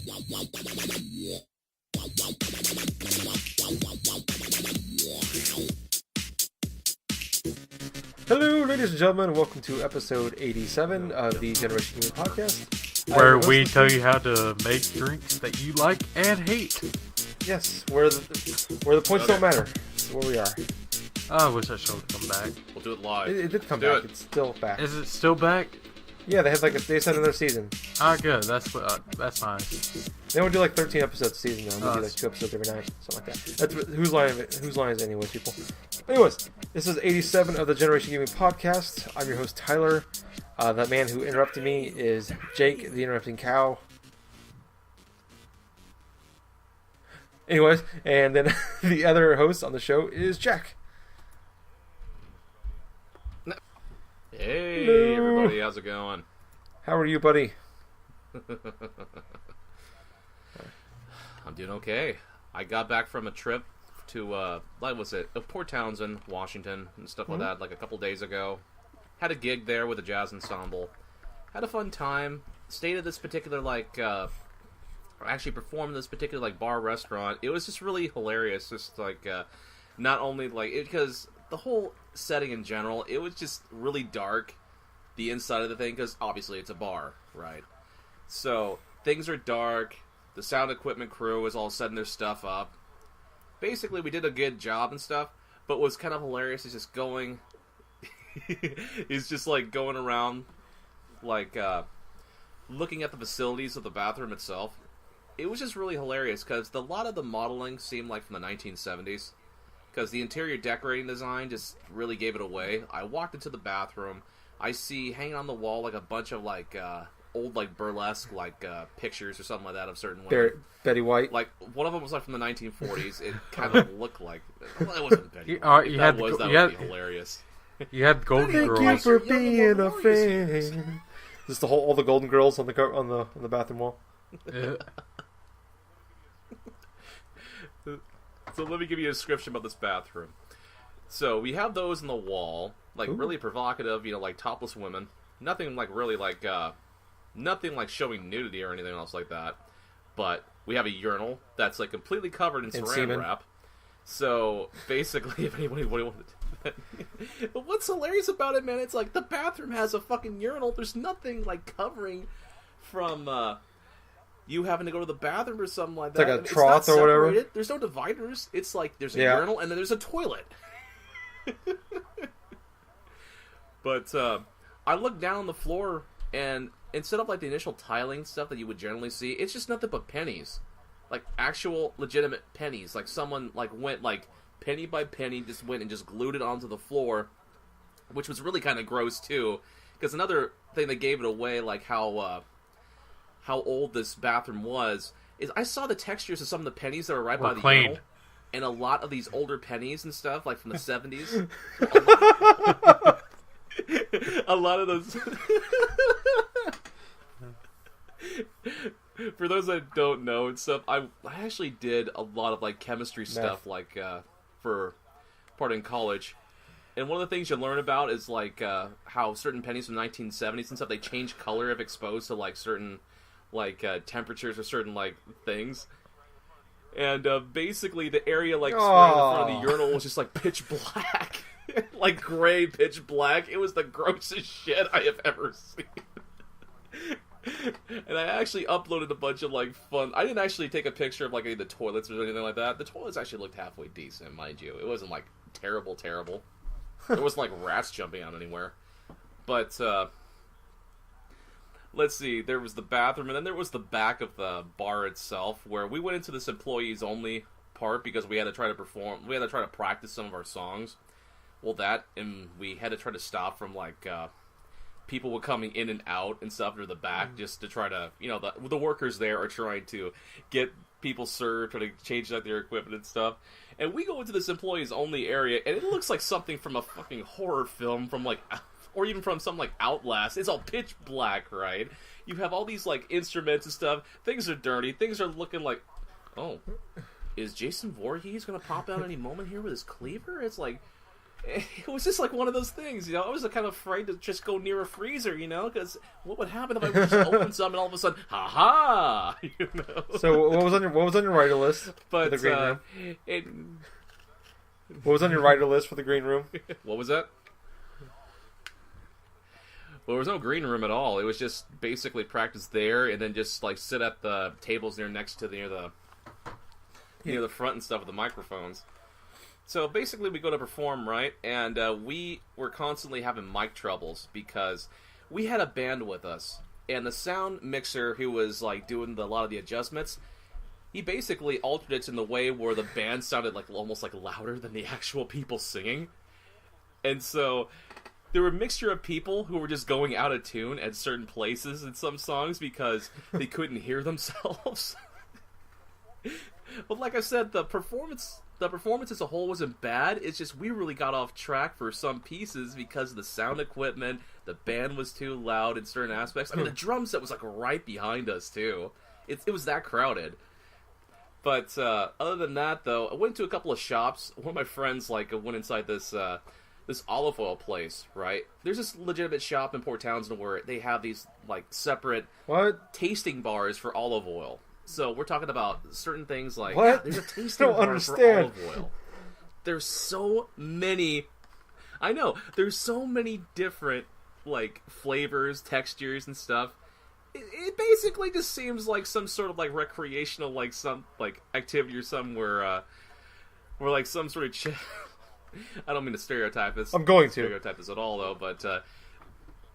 Hello, ladies and gentlemen, and welcome to episode 87 of the Generation Gaming Podcast. Where we tell you how to make drinks that you like and hate. Yes, where the points don't matter. That's where we are. I wish that show would come back. We'll do it live. It did come back. It's still back. Is it still back? Yeah, they had they said another season. Ah, good. That's nice. They only do like 13 episodes a season now. They do like 2 episodes every night, something like that. That's whose line is it anyways, people? Anyways, this is 87 of the Generation Gaming Podcast. I'm your host, Tyler. That man who interrupted me is Jake, the interrupting cow. Anyways, and then the other host on the show is Jack. Hey, Hello. everybody, how's it going? How are you, buddy? I'm doing okay. I got back from a trip to, Port Townsend, Washington, and stuff like that, like a couple days ago. Had a gig there with a jazz ensemble. Had a fun time. Stayed at this particular, actually performed in this particular, bar restaurant. It was just really hilarious. Just, not only, because the whole setting in general, it was just really dark, the inside of the thing, because obviously it's a bar, right? So, things are dark. The sound equipment crew is all setting their stuff up. Basically, we did a good job and stuff, but what's kind of hilarious is just going... is just, going around, looking at the facilities of the bathroom itself. It was just really hilarious, because a lot of the modeling seemed like from the 1970s. Because the interior decorating design just really gave it away. I walked into the bathroom. I see hanging on the wall, a bunch of, old, burlesque, pictures or something like that of certain women. Betty White. One of them was, from the 1940s. It kind of looked like... Well, it wasn't Betty White. That would be hilarious. You had Golden Girls. Thank you for being a friend. Just all the Golden Girls on the bathroom wall. Yeah. So let me give you a description about this bathroom. So we have those in the wall, really provocative, topless women. Nothing really nothing showing nudity or anything else like that. But we have a urinal that's completely covered in saran semen. wrap. So basically, if anybody wanted to do that. But what's hilarious about it, man, it's the bathroom has a fucking urinal. There's nothing covering from you having to go to the bathroom or something like that. It's like a trough or whatever. There's no dividers. It's there's a urinal and then there's a toilet. But I looked down on the floor, and instead of the initial tiling stuff that you would generally see, it's just nothing but pennies. Actual legitimate pennies. Someone went penny by penny, just went and just glued it onto the floor, which was really kind of gross too. Because another thing that gave it away, how old this bathroom was, is I saw the textures of some of the pennies that were right by the urinal, and a lot of these older pennies and stuff, from the 70s. A lot of those... For those that don't know and stuff, I actually did a lot of chemistry stuff, for part in college. And one of the things you learn about is how certain pennies from the 1970s and stuff, they change color if exposed to certain temperatures or certain things. And basically the area spread in front of the urinal was just pitch black. Gray pitch black. It was the grossest shit I have ever seen. And I actually uploaded a bunch of fun. I didn't actually take a picture of any of the toilets or anything like that. The toilets actually looked halfway decent, mind you. It wasn't terrible. There wasn't rats jumping out anywhere. But let's see, there was the bathroom, and then there was the back of the bar itself, where we went into this employees only part because we had to try to perform. We had to try to practice some of our songs. Well, and we had to try to stop from people were coming in and out and stuff to the back just to try to, the workers there are trying to get people served, trying to change out their equipment and stuff. And we go into this employees only area, and it looks like something from a fucking horror film from or even from some Outlast. It's all pitch black, right? You have all these instruments and stuff. Things are dirty. Things are looking oh, is Jason Voorhees gonna pop out any moment here with his cleaver? It's it was just like one of those things, I was kind of afraid to just go near a freezer, because what would happen if I would just open some and all of a sudden, ha! So what was on your writer list for the green room? What was on your writer list for the green room? What was that? Well, there was no green room at all. It was just basically practice there, and then just like sit at the tables next to near the front and stuff with the microphones. So basically, we go to perform, right? And we were constantly having mic troubles because we had a band with us, and the sound mixer who was like doing a lot of the adjustments, he basically alternates in the way where the band sounded like almost like louder than the actual people singing, and so there were a mixture of people who were just going out of tune at certain places in some songs because they couldn't hear themselves. But like I said, the performance as a whole wasn't bad. It's just we really got off track for some pieces because of the sound equipment. The band was too loud in certain aspects. I mean, the drum set was like right behind us too. It was that crowded. But other than that, though, I went to a couple of shops. One of my friends went inside this olive oil place, right? There's this legitimate shop in Port Townsend where they have these separate tasting bars for olive oil. So we're talking about certain things like there's a tasting bar for olive oil. There's so many. I know there's so many different flavors, textures, and stuff. It basically just seems like some sort of recreational some activity or somewhere where some sort of. I don't mean to stereotype this. I'm going to stereotype this at all, though. But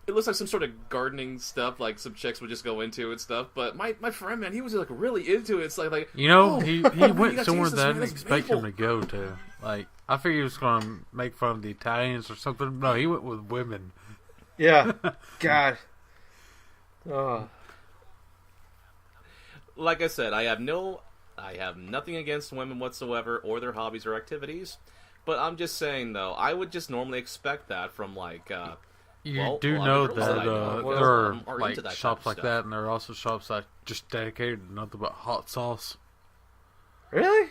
it looks like some sort of gardening stuff, like some chicks would just go into and stuff. But my friend, man, he was really into it. It's like he went somewhere that I didn't expect him to go to. I figured he was going to make fun of the Italians or something. No, he went with women. Yeah, God. Oh. Like I said, I have nothing against women whatsoever or their hobbies or activities. But I'm just saying, though, I would just normally expect that from, you do know that there are, shops like that, and there are also shops that are just dedicated to nothing but hot sauce. Really?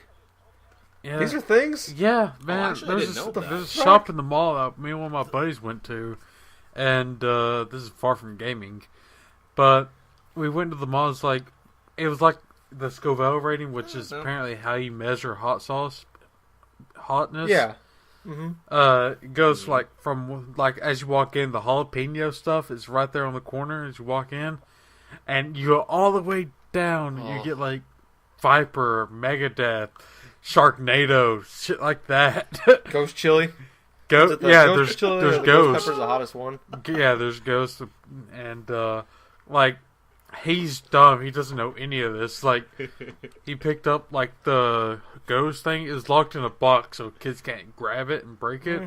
Yeah. These are things? Yeah, man. There's a shop in the mall that me and one of my buddies went to, and this is far from gaming, but we went to the mall, it was like the Scoville rating, which is apparently how you measure hot sauce hotness. Yeah. Mm-hmm. It goes from as you walk in, the jalapeno stuff is right there on the corner as you walk in, and you go all the way down. You get Viper, Megadeth, Sharknado, shit like that. Ghost chili. There's Ghost Ghost. Pepper's the hottest one. Yeah, there's Ghost, and he's dumb. He doesn't know any of this. He picked up the Ghost thing is locked in a box, so kids can't grab it and break it.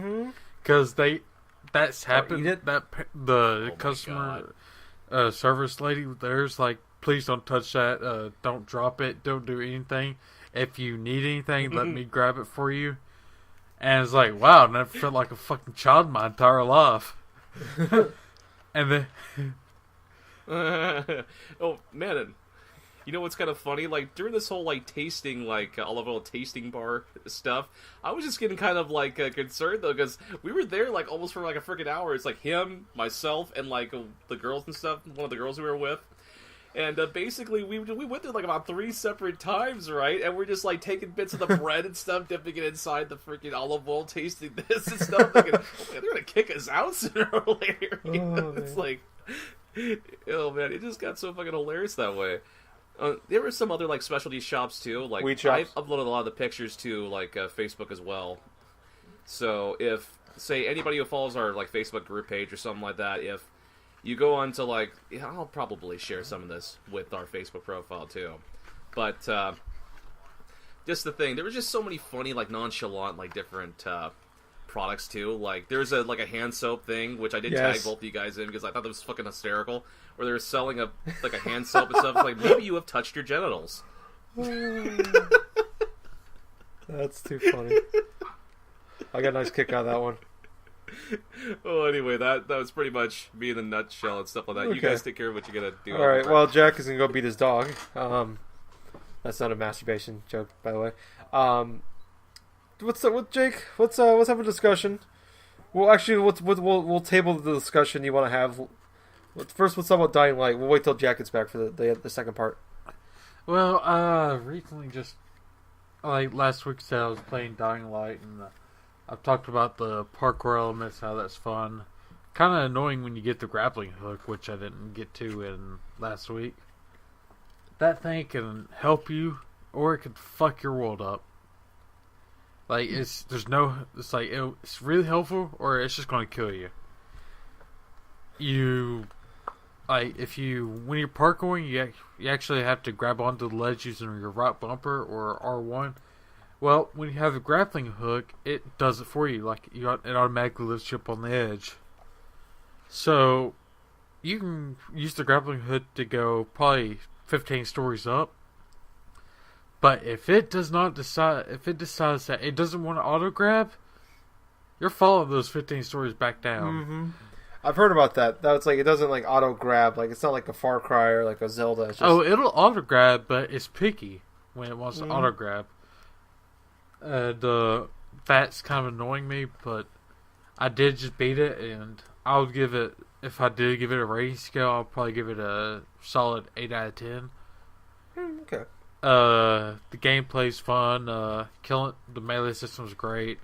Because that's happened. The customer service lady there's please don't touch that. Don't drop it. Don't do anything. If you need anything, let me grab it for you. And it's wow, I never felt like a fucking child my entire life. And then. Oh man, you know what's kind of funny? During this whole tasting olive oil tasting bar stuff, I was just getting kind of concerned though, because we were there almost for a freaking hour. It's him, myself, and the girls and stuff. One of the girls we were with, and basically we went there about 3 separate times, right? And we're just taking bits of the bread and stuff, dipping it inside the freaking olive oil, tasting this and stuff. Thinking, they're gonna kick us out sooner or later. It's oh man, it just got so fucking hilarious that way. There were some other specialty shops too. I uploaded a lot of the pictures to Facebook as well. So if anybody who follows our Facebook group page or something like that, if you go on to I'll probably share some of this with our Facebook profile too. But just the thing, there was just so many funny nonchalant different products too. There's a hand soap thing, which I did tag both of you guys in because I thought that was fucking hysterical, where they were selling a hand soap and stuff. It's maybe you have touched your genitals. That's too funny. I got a nice kick out of that one. Well, anyway, that was pretty much me in a nutshell and stuff like that. Okay. You guys take care of what you gotta do. All right. Well, Jack is gonna go beat his dog. That's not a masturbation joke, by the way. What's up with Jake? Let's have a discussion. Well, actually, we'll table the discussion you want to have. First, let's talk about Dying Light. We'll wait till Jack gets back for the second part. Well, recently, just like last week, said I was playing Dying Light, and I've talked about the parkour elements, how that's fun. Kind of annoying when you get the grappling hook, which I didn't get to in last week. That thing can help you, or it can fuck your world up. Like it's really helpful, or it's just going to kill you. When you're parkouring, you actually have to grab onto the ledge using your right bumper or R1. Well, when you have the grappling hook, it does it for you. Like it automatically lifts you up on the edge. So you can use the grappling hook to go probably 15 stories up. But if it decides that it doesn't want to auto grab, you're following those 15 stories back down. Mm-hmm. I've heard about that. That's like it doesn't like auto grab. Like it's not like a Far Cry or like a Zelda. It's just... it'll auto grab, but it's picky when it wants to auto grab. And that's kind of annoying me. But I did just beat it, and I would give it. If I did give it a rating scale, I'll probably give it a solid 8 out of 10. Okay. The gameplay's fun. The melee system's great.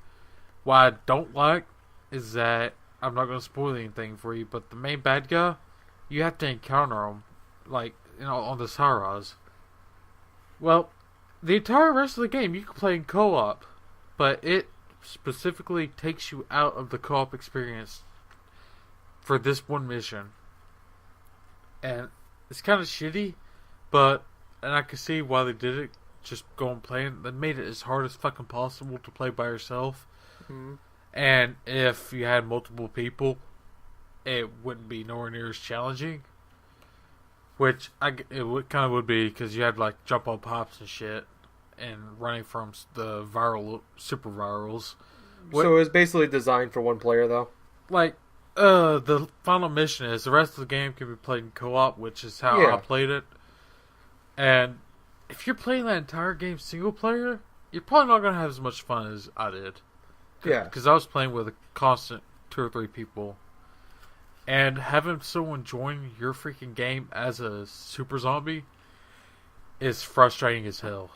What I don't like is that I'm not going to spoil anything for you, but the main bad guy, you have to encounter him, like on the Saras. Well, the entire rest of the game you can play in co-op, but it specifically takes you out of the co-op experience for this one mission, and it's kind of shitty, but. And I can see why they did it. Just go and play it. They made it as hard as fucking possible to play by yourself. Mm-hmm. And if you had multiple people, it wouldn't be nowhere near as challenging. Which it kind of would be because you had like jump on pops and shit, and running from the super virals. So it's basically designed for one player, though. Like the final mission is the rest of the game can be played in co-op, which is how I played it. And if you're playing that entire game single player, you're probably not going to have as much fun as I did. Yeah. Because I was playing with a constant 2 or 3 people. And having someone join your freaking game as a super zombie is frustrating as hell.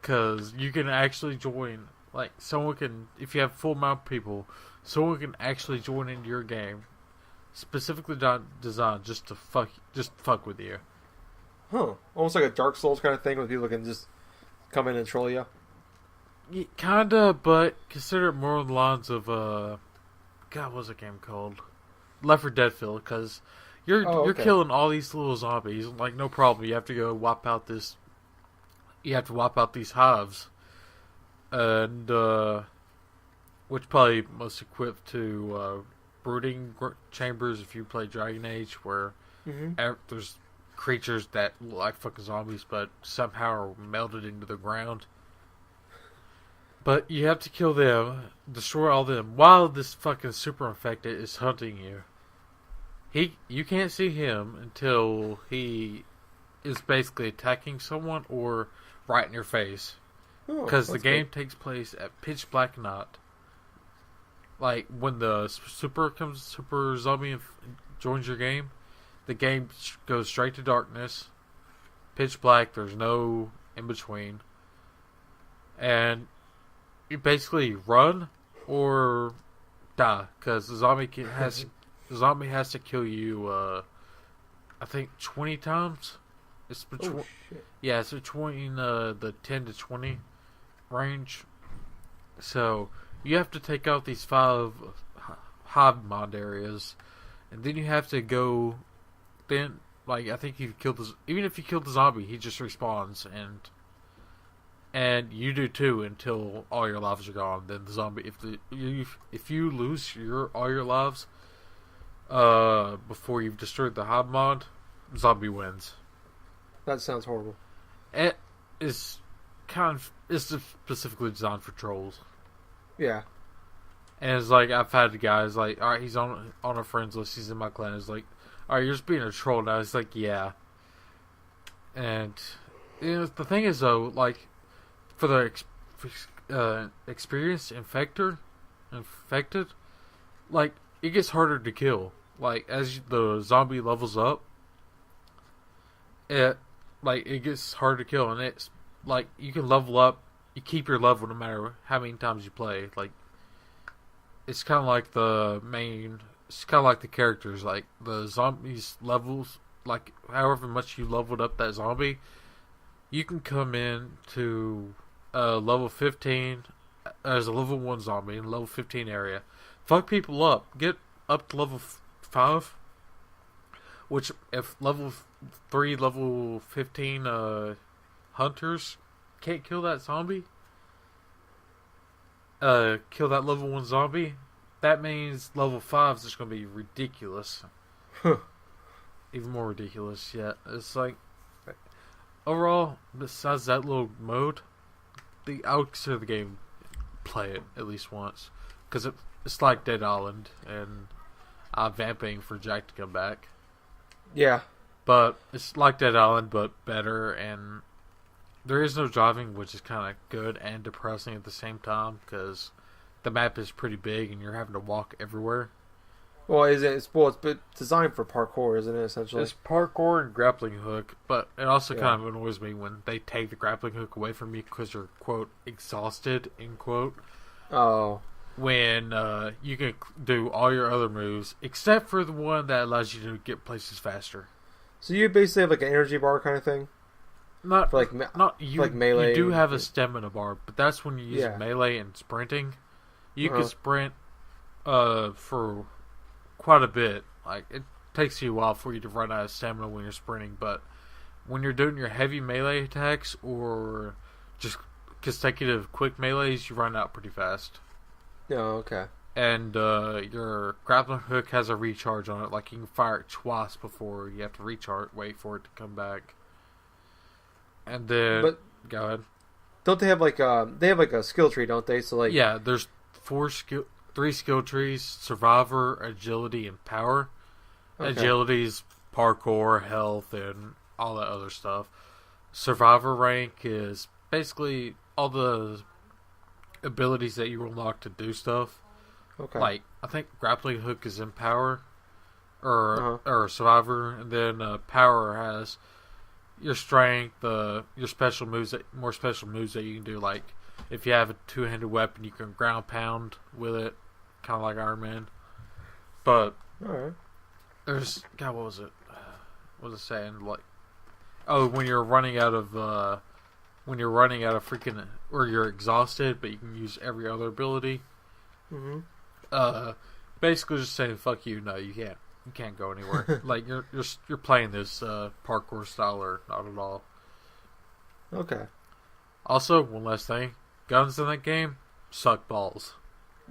Because you can actually join, like, someone can, if you have full amount of people, someone can actually join into your game. Specifically designed just to fuck with you. Huh. Almost like a Dark Souls kind of thing where people can just come in and troll you. Yeah, kinda, but consider it more on the lines of, God, what's the game called? Left 4 Dead feel, because you're killing all these little zombies, like, no problem. You have to go wipe out these hives. And, which probably most equipped to, brooding chambers if you play Dragon Age, where there's creatures that look like fucking zombies but somehow are melted into the ground. But you have to kill them, destroy all them, while this fucking super infected is hunting you. You can't see him until he is basically attacking someone or right in your face. Because the game takes place at pitch black night. Like when the super zombie joins your game, the game goes straight to darkness, pitch black. There's no in between, and you basically run or die because the zombie has to kill you. I think 20 times. It's between it's between the 10 to 20 range. So you have to take out these 5 hive mod areas, and then you have to go. Then, like, I think even if you kill the zombie, he just respawns, and you do too until all your lives are gone. Then the zombie, if you lose all your lives, before you've destroyed the hive mod, zombie wins. That sounds horrible. It is it's specifically designed for trolls. Yeah. And it's like, I've had guys like, alright, he's on a friends list, he's in my clan, it's like, alright, you're just being a troll now. It's like, yeah. And the thing is, though, like, for the experienced infector, infected, like, it gets harder to kill. Like, as the zombie levels up, it gets harder to kill, and it's, like, you can level up, you keep your level no matter how many times you play. Like, it's kind of like it's kind of like the characters, like, the zombies levels, like, however much you leveled up that zombie, you can come in to level 15 as a level 1 zombie in level 15 area. Fuck people up. Get up to level 5. Which, if level 3, level 15 hunters can't kill that zombie, kill that level 1 zombie, that means level 5 is just going to be ridiculous. Even more ridiculous yet. It's like, overall, besides that little mode, I would consider the game, play it at least once. Because it's like Dead Island, and I'm vamping for Jack to come back. Yeah. But it's like Dead Island, but better, and there is no driving, which is kind of good and depressing at the same time, because the map is pretty big, and you're having to walk everywhere. Well, it's designed for parkour, isn't it, essentially? It's parkour and grappling hook, but it also kind of annoys me when they take the grappling hook away from you because you're, quote, exhausted, end quote. Oh. When you can do all your other moves, except for the one that allows you to get places faster. So you basically have like an energy bar kind of thing? Not for like melee. You do have a stamina bar, but that's when you use melee and sprinting. You can sprint for quite a bit. Like, it takes you a while for you to run out of stamina when you're sprinting, but when you're doing your heavy melee attacks or just consecutive quick melees, you run out pretty fast. Oh, okay. And your grappling hook has a recharge on it. Like, you can fire it twice before you have to wait for it to come back. And then, go ahead. Don't they have a skill tree, don't they? So like, yeah, there's 3 skill trees: survivor, agility, and power. Okay. Agility's parkour, health, and all that other stuff. Survivor rank is basically all the abilities that you unlock to do stuff. Okay. Like, I think grappling hook is in power, or survivor, and then power has your strength, your special moves, more special moves that you can do. Like, if you have a 2-handed weapon, you can ground pound with it, kind of like Iron Man. But there's what was it? What was it saying? Like, when you're running out of freaking, or you're exhausted, but you can use every other ability. Mm-hmm. Basically just saying, fuck you, no, you can't go anywhere. Like, you're playing this parkour style or not at all. Okay. Also, one last thing, guns in that game suck balls.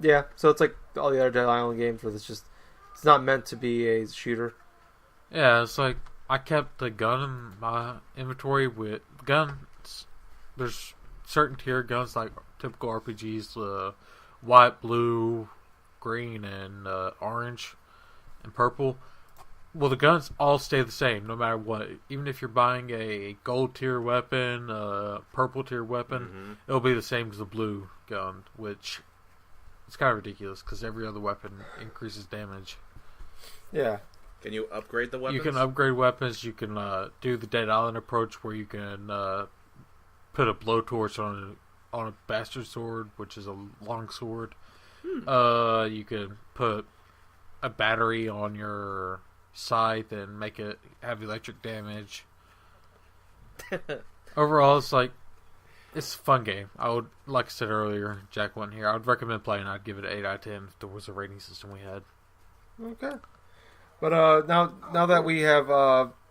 Yeah, so it's like all the other Dead Island games where it's not meant to be a shooter. Yeah, it's like, I kept the gun in my inventory with guns. There's certain tier guns, like typical RPGs, white, blue, green, and orange, and purple. Well, the guns all stay the same no matter what. Even if you're buying a gold tier weapon, purple tier weapon, it'll be the same as the blue gun, which it's kind of ridiculous because every other weapon increases damage. Yeah. Can you upgrade the weapons? You can upgrade weapons. You can do the Dead Island approach where you can put a blowtorch on a bastard sword, which is a long sword. You can put a battery on your scythe and make it have electric damage. Overall, it's a fun game. I would, like I said earlier, Jack wasn't here, I would recommend playing. I'd give it an 8 out of 10 if there was a rating system we had. Okay. But now that we have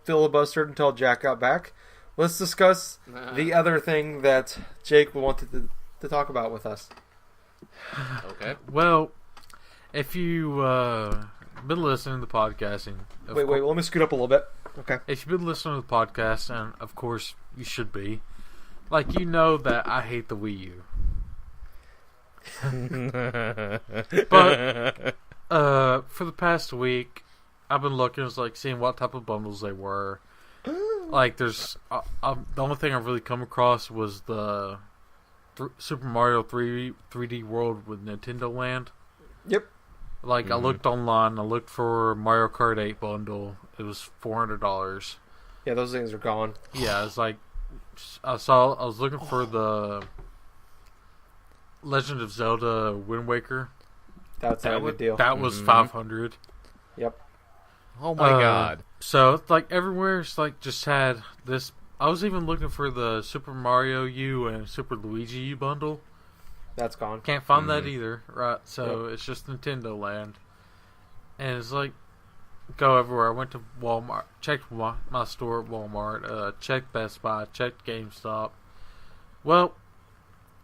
filibustered until Jack got back, let's discuss the other thing that Jake wanted to talk about with us. Okay. Well, if you been listening to the podcast, and wait, let me scoot up a little bit. Okay. If you've been listening to the podcast, and of course you should be, like, you know that I hate the Wii U. But for the past week, I've been looking, seeing what type of bundles they were. Like, there's the only thing I've really come across was the Super Mario 3D World with Nintendo Land. Yep. Like, I looked online, I looked for Mario Kart 8 bundle. It was $400. Yeah, those things are gone. Yeah, it's like, I was looking for the Legend of Zelda Wind Waker. That's a good deal. That was $500. Yep. Oh my god. So, it's like, everywhere, it's like, just had this. I was even looking for the Super Mario U and Super Luigi U bundle. That's gone. Can't find that either, right? So it's just Nintendo Land, and it's like go everywhere. I went to Walmart, checked my store at Walmart, checked Best Buy, checked GameStop. Well,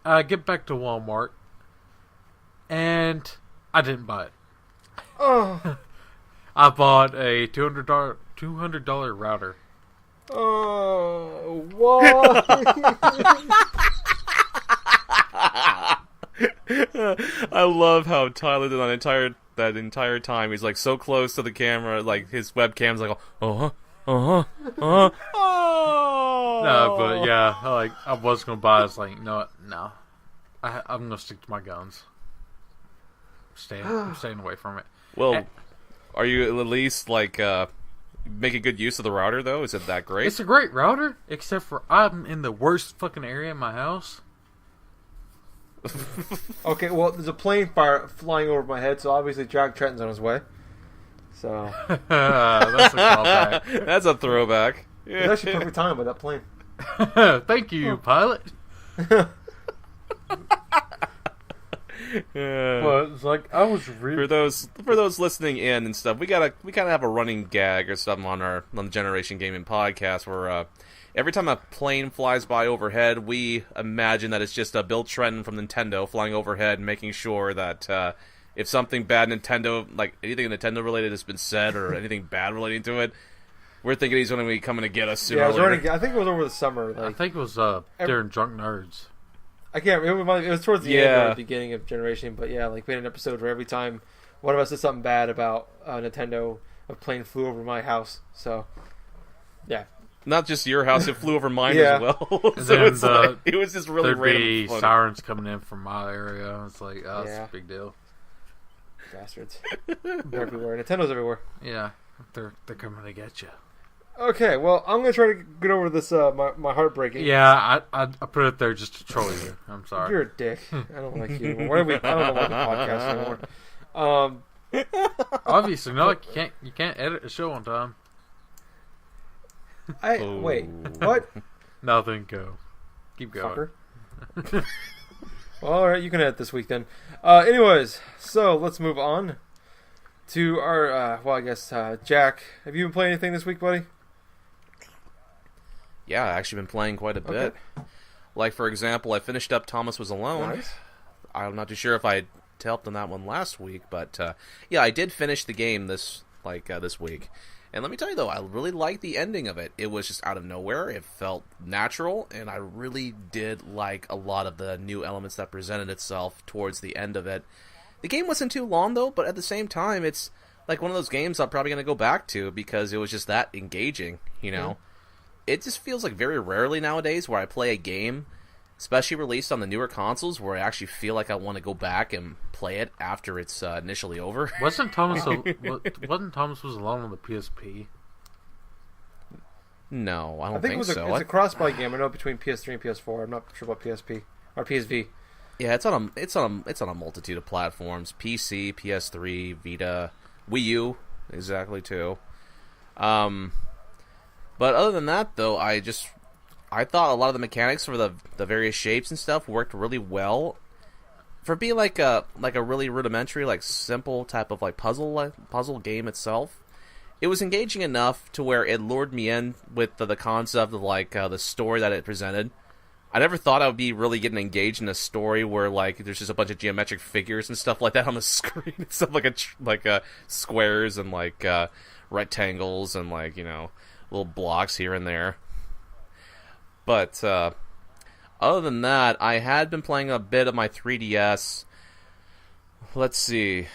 I get back to Walmart, and I didn't buy it. Oh. I bought a $200 router. Oh, what? I love how Tyler did that entire time. He's like so close to the camera, like his webcam's like, oh. No, but yeah, I was gonna buy it. It's like, no. I'm gonna stick to my guns. I'm staying away from it. Well, are you at least like making good use of the router though? Is it that great? It's a great router, except for I'm in the worst fucking area in my house. Okay, well, there's a plane flying over my head, so obviously Jack Trenton's on his way. So that's a callback. That's a throwback. it's actually perfect time with that plane. Thank you, pilot. But it's like I was really for those listening in and stuff. We kind of have a running gag or something on the Generation Gaming podcast where every time a plane flies by overhead, we imagine that it's just a Bill Trenton from Nintendo flying overhead, making sure that if something bad Nintendo, like anything Nintendo related, has been said or anything bad relating to it, we're thinking he's going to be coming to get us soon. Yeah, I think it was over the summer. Like, I think it was during Drunk Nerds. I can't remember. It was towards the end or the beginning of Generation, but yeah, like we had an episode where every time one of us did something bad about Nintendo, a plane flew over my house. So, yeah. Not just your house; it flew over mine as well. So it's like, it was just really random. There'd be sirens coming in from my area. It's like, oh, that's a big deal. Bastards! They're everywhere. Nintendo's everywhere. Yeah, they're coming to get you. Okay, well, I'm gonna try to get over this my heartbreaking. Yeah, I put it there just to troll you. I'm sorry. You're a dick. I don't like you anymore. I don't know the podcast anymore. Obviously, no, you can't edit a show on time. Wait, what? Nothing. Go. Keep going. Fucker. Well, all right, you can edit this week then. Anyways, so let's move on to our. Well, I guess Jack, have you been playing anything this week, buddy? Yeah, I've actually been playing quite a bit. Like, for example, I finished up Thomas Was Alone. Nice. I'm not too sure if I helped on that one last week, but yeah, I did finish the game this week. And let me tell you, though, I really liked the ending of it. It was just out of nowhere. It felt natural, and I really did like a lot of the new elements that presented itself towards the end of it. The game wasn't too long, though, but at the same time, it's like one of those games I'm probably going to go back to because it was just that engaging, you know? Mm-hmm. It just feels like very rarely nowadays where I play a game, especially released on the newer consoles, where I actually feel like I want to go back and play it after it's initially over. Wasn't Thomas Was Alone on the PSP? No, I don't think so. It's a cross-buy game. I know between PS3 and PS4. I'm not sure about PSP or PSV. Yeah, it's on a multitude of platforms: PC, PS3, Vita, Wii U, exactly too. But other than that, though, I thought a lot of the mechanics for the various shapes and stuff worked really well. For being like a really rudimentary, like simple type of like puzzle game itself, it was engaging enough to where it lured me in with the concept of like the story that it presented. I never thought I would be really getting engaged in a story where like there's just a bunch of geometric figures and stuff like that on the screen and stuff like squares and like rectangles and like, you know, little blocks here and there. But other than that, I had been playing a bit of my 3DS. Let's see.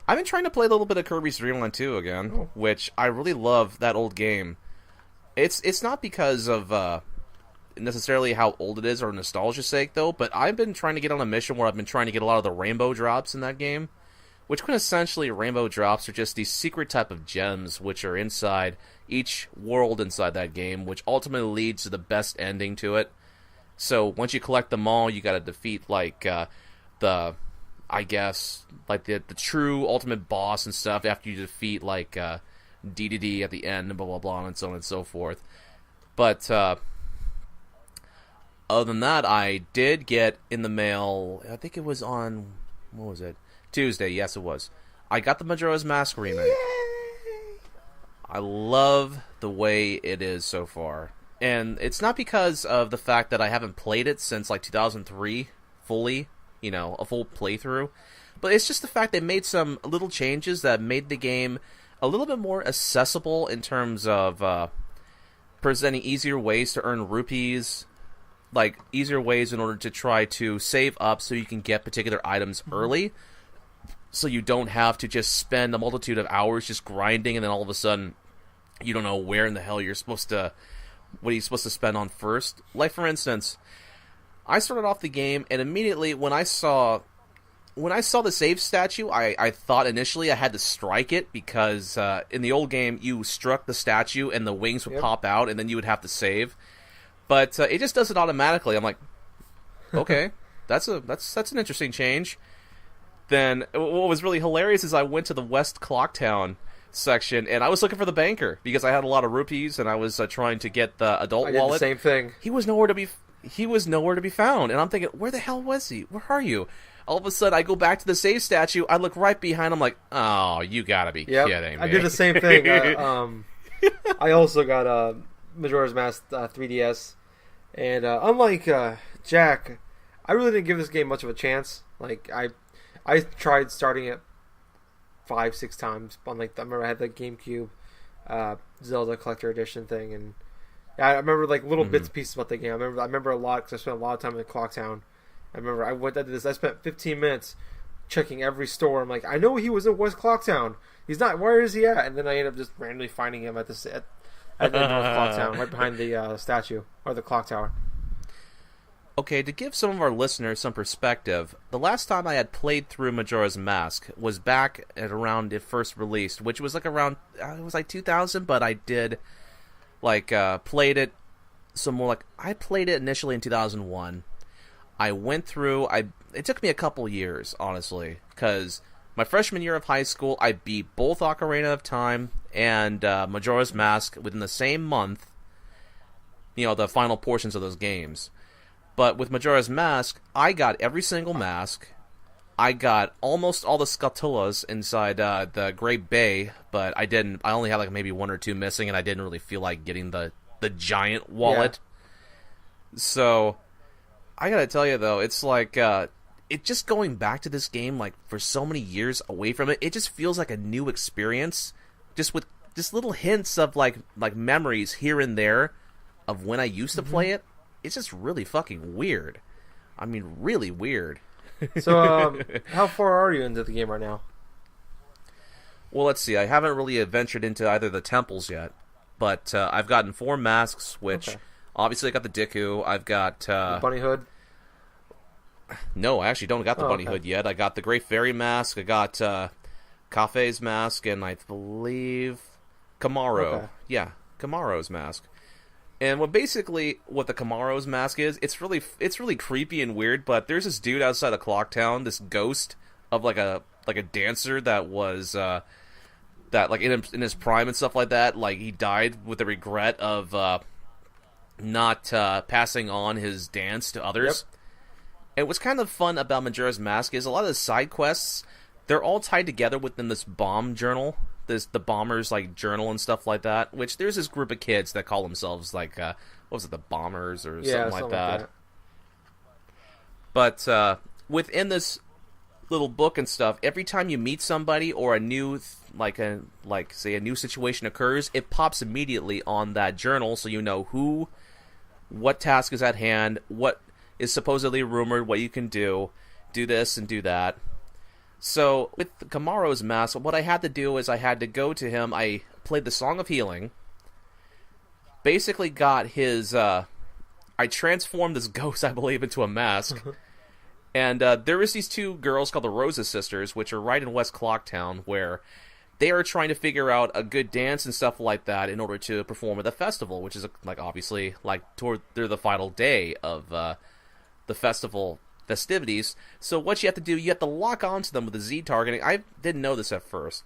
I've been trying to play a little bit of Kirby's Dream Land 2 again, which I really love that old game. It's not because of necessarily how old it is or nostalgia's sake, though, but I've been trying to get on a mission where I've been trying to get a lot of the rainbow drops in that game, which quintessentially rainbow drops are just these secret type of gems which are inside each world inside that game, which ultimately leads to the best ending to it. So once you collect them all, you gotta defeat, like, the true ultimate boss and stuff after you defeat, like, DDD at the end, and blah, blah, blah, and so on and so forth. But, other than that, I did get in the mail, I think it was on, what was it? Tuesday, yes it was. I got the Majora's Mask remake. Yay! I love the way it is so far. And it's not because of the fact that I haven't played it since, like, 2003, fully, a full playthrough. But it's just the fact they made some little changes that made the game a little bit more accessible in terms of presenting easier ways to earn rupees, like easier ways in order to try to save up so you can get particular items early, so you don't have to just spend a multitude of hours just grinding, and then all of a sudden you don't know where in the hell what are you supposed to spend on first. Like, for instance, I started off the game, and immediately when I saw the save statue, I thought initially I had to strike it, because in the old game you struck the statue and the wings would pop out, and then you would have to save. But it just does it automatically. I'm like, okay, that's an interesting change. Then what was really hilarious is I went to the West Clocktown section, and I was looking for the banker because I had a lot of rupees, and I was trying to get the adult wallet. I did the same thing. He was nowhere to be found, and I'm thinking, where the hell was he? Where are you? All of a sudden, I go back to the save statue. I look right behind him, like, oh, you gotta be kidding me. I did the same thing. I also got Majora's Mask 3DS, and unlike Jack, I really didn't give this game much of a chance. Like, I tried starting it 5-6 times. On, like, I remember I had the GameCube Zelda Collector Edition thing, and I remember, like, little bits and pieces about the game. I remember a lot because I spent a lot of time in Clocktown. I remember I spent 15 minutes checking every store. I'm like, I know he was in West Clocktown. He's not. Where is he at? And then I ended up just randomly finding him at the North Clocktown, right behind the statue or the clock tower. Okay, to give some of our listeners some perspective, the last time I had played through Majora's Mask was back at around it first released, which was like around, it was like 2000, but I did, like, played it some more, like, I played it initially in 2001. I went through, it took me a couple years, honestly, because my freshman year of high school, I beat both Ocarina of Time and Majora's Mask within the same month, the final portions of those games. But with Majora's Mask, I got every single mask. I got almost all the scatullas inside the Great Bay, but I didn't. I only had like maybe one or two missing, and I didn't really feel like getting the giant wallet. Yeah. So I gotta tell you though, it's like it just going back to this game like for so many years away from it. It just feels like a new experience, just with just little hints of like memories here and there of when I used to play it. It's just really fucking weird. I mean, really weird. So, how far are you into the game right now? Well, let's see. I haven't really ventured into either of the temples yet, but I've gotten 4 masks, which obviously I got the Deku. I've got the Bunny Hood. No, I actually don't got the Bunny Hood yet. I got the Great Fairy mask. I got Kafei's mask, and I believe Kamaro. Okay. Yeah, Kamaro's mask. And what the Kamaro's mask is, it's really creepy and weird. But there's this dude outside of Clocktown, this ghost of like a dancer that was that like in his prime and stuff like that. Like he died with the regret of not passing on his dance to others. Yep. And what's kind of fun about Majora's Mask is a lot of the side quests, they're all tied together within this bomb journal. The bomber's like journal and stuff like that, which there's this group of kids that call themselves like what was it, the bombers or something like that. But within this little book and stuff, every time you meet somebody or a new say a new situation occurs, it pops immediately on that journal, so you know what task is at hand, what is supposedly rumored, what you can do this and do that. So, with Kamaro's mask, what I had to do is I had to go to him, I played the Song of Healing, basically got his, I transformed this ghost, I believe, into a mask, And there is these two girls called the Rosa Sisters, which are right in West Clocktown, where they are trying to figure out a good dance and stuff like that in order to perform at the festival, which is like obviously like they're the final day of the festival festivities. So what you have to do, you have to lock onto them with the Z targeting. I didn't know this at first,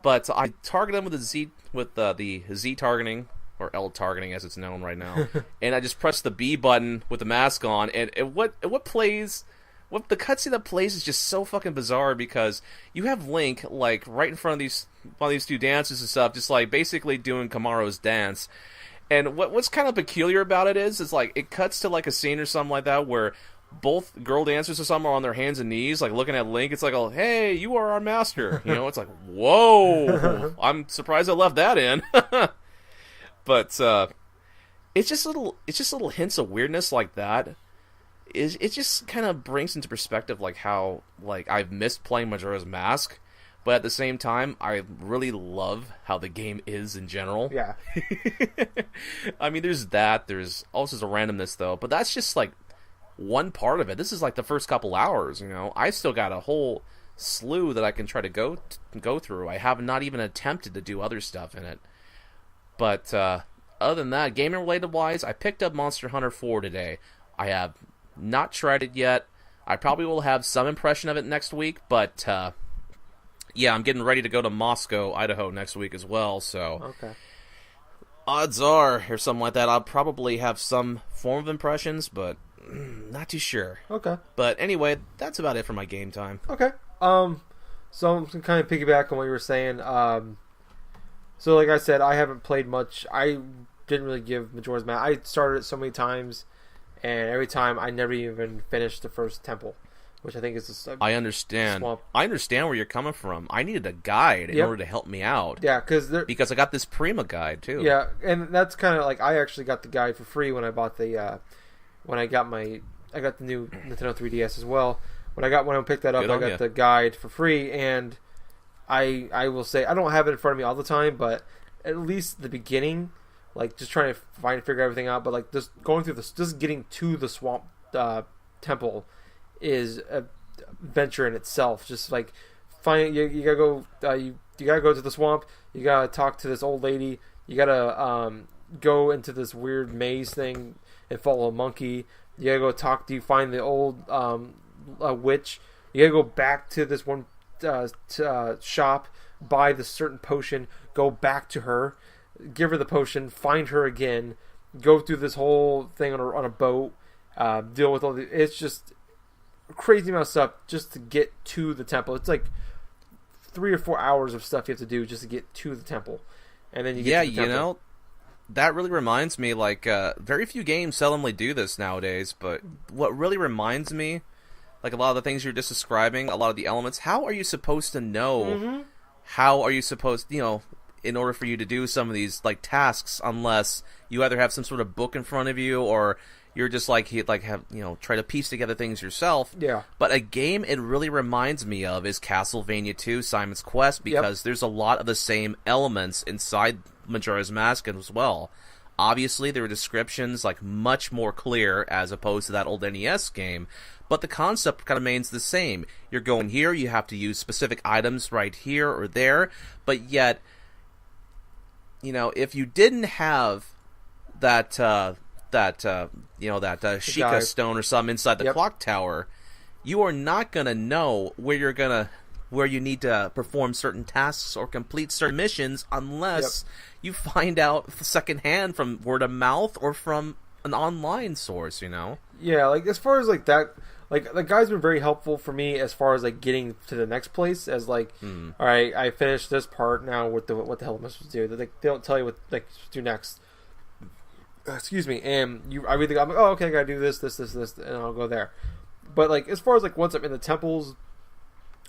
but I target them with the Z targeting, or L targeting as it's known right now, and I just press the B button with the mask on, and what plays. What the cutscene that plays is just so fucking bizarre, because you have Link like right in front of these two dancers and stuff, just like basically doing Kamaro's dance. And what's kind of peculiar about it is like it cuts to like a scene or something like that where both girl dancers or something are on their hands and knees, like looking at Link. It's like, oh, hey, you are our master. You know, it's like, whoa, I'm surprised I left that in. But it's just little hints of weirdness like that. It just kind of brings into perspective like how like I've missed playing Majora's Mask, but at the same time I really love how the game is in general. Yeah. I mean, there's also the randomness though, but that's just like one part of it. This is like the first couple hours, you know. I still got a whole slew that I can try to go through. I have not even attempted to do other stuff in it. But other than that, gaming related wise, I picked up Monster Hunter 4 today. I have not tried it yet. I probably will have some impression of it next week, but yeah, I'm getting ready to go to Moscow, Idaho next week as well, so Okay. Odds are, or something like that, I'll probably have some form of impressions, but not too sure. Okay. But anyway, that's about it for my game time. Okay. So I'm going to kind of piggyback on what you were saying. So like I said, I haven't played much. I didn't really give Majora's Mask. I started it so many times, and every time I never even finished the first temple, which I think is I understand. swamp. I understand where you're coming from. I needed a guide in order to help me out. Yeah, because I got this Prima guide too. Yeah, and that's kind of like I actually got the guide for free when I bought the when I got the new Nintendo 3DS as well. When I picked that up, I got the guide for free, and I will say I don't have it in front of me all the time, but at least the beginning, like just trying to figure everything out, but like just going through this, just getting to the swamp temple is a venture in itself. Just like you gotta go you gotta go to the swamp, you gotta talk to this old lady, you gotta go into this weird maze thing and follow a monkey, you gotta go talk to, you find the old witch, you gotta go back to this one shop, buy this certain potion, go back to her, give her the potion, find her again, go through this whole thing on a boat, deal with it's just crazy amount of stuff just to get to the temple. It's like 3 or 4 hours of stuff you have to do just to get to the temple, and then you get to the temple. You know, that really reminds me, like, very few games seldomly do this nowadays, but what really reminds me, like a lot of the things you're just describing, a lot of the elements, how are you supposed to know, how are you supposed, you know, in order for you to do some of these, like, tasks, unless you either have some sort of book in front of you, or you're just like have, you know, try to piece together things yourself. Yeah. But a game it really reminds me of is Castlevania 2, Simon's Quest, because there's a lot of the same elements inside Majora's Mask as well. Obviously, there are descriptions like much more clear as opposed to that old NES game, but the concept kind of remains the same. You're going here, you have to use specific items right here or there, but yet, you know, if you didn't have that Sheikah stone or something inside the clock tower, you are not gonna know where you need to perform certain tasks or complete certain missions unless you find out secondhand from word of mouth or from an online source, you know? Yeah, like as far as like that, like the guy's been very helpful for me as far as like getting to the next place. As like, all right, I finished this part. Now what the hell am I supposed to do? They don't tell you what like to do next. Excuse me. And I'm like, oh, okay, I gotta do this, and I'll go there. But like as far as like once I'm in the temples,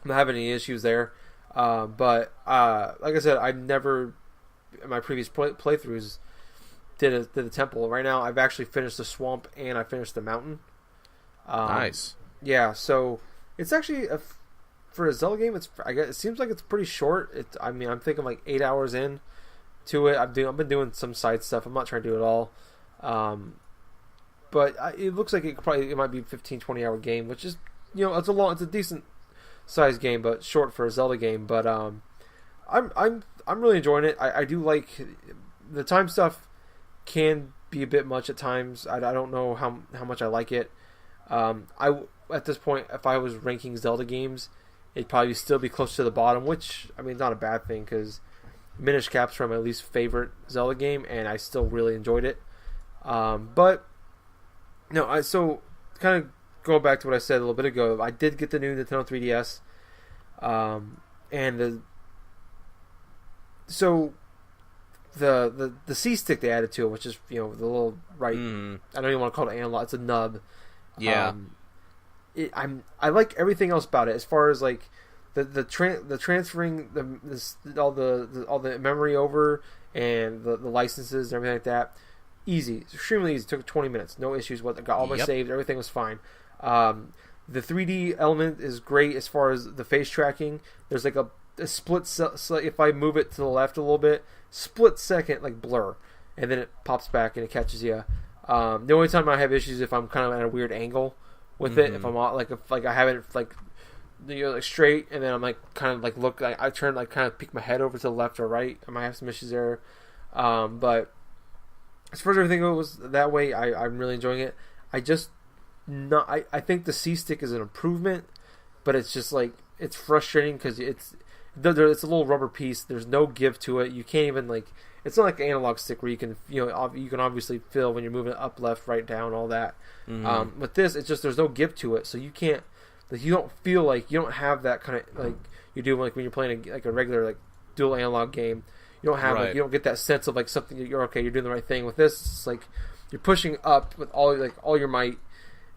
I'm not having any issues there. But like I said, I've never in my previous playthroughs did a temple. Right now, I've actually finished the swamp and I finished the mountain. Nice. Yeah, so it's actually for a Zelda game. It seems like it's pretty short. I'm thinking like 8 hours in to it. I've been doing some side stuff. I'm not trying to do it all. but it looks like it might be a 15-20 hour game, which is it's a decent sized game, but short for a Zelda game. But I'm really enjoying it. I do like the time stuff can be a bit much at times. I don't know how much I like it. At this point, if I was ranking Zelda games, it'd probably still be close to the bottom, which I mean, it's not a bad thing because Minish Cap's from my least favorite Zelda game, and I still really enjoyed it. But no, so kind of going back to what I said a little bit ago, I did get the new Nintendo 3DS, and the C stick they added to it, which is the little right. I don't even want to call it analog. It's a nub. Yeah. I like everything else about it as far as like the transferring all the memory over and the licenses and everything like that. Easy, it's extremely easy. It took 20 minutes, no issues. Got all my saves, everything was fine. The 3D element is great as far as the face tracking. There's like a split if I move it to the left a little bit, split second like blur, and then it pops back and it catches you. The only time I have issues is if I'm kind of at a weird angle with it. If I'm if I have it like straight, and then I'm like kind of like look, I turn like kind of peek my head over to the left or right. I might have some issues there, but as far as everything goes that way, I'm really enjoying it. I think the C stick is an improvement, but it's just like it's frustrating because it's a little rubber piece. There's no give to it. You can't even like. It's not like an analog stick where you can you can obviously feel when you're moving up, left, right, down, all that. With this, it's just there's no give to it, so you can't. Like, you don't feel like you don't have that kind of like you do like when you're playing a regular like dual analog game. You don't have like you don't get that sense of like something you're doing the right thing. With this, it's like you're pushing up with all your might,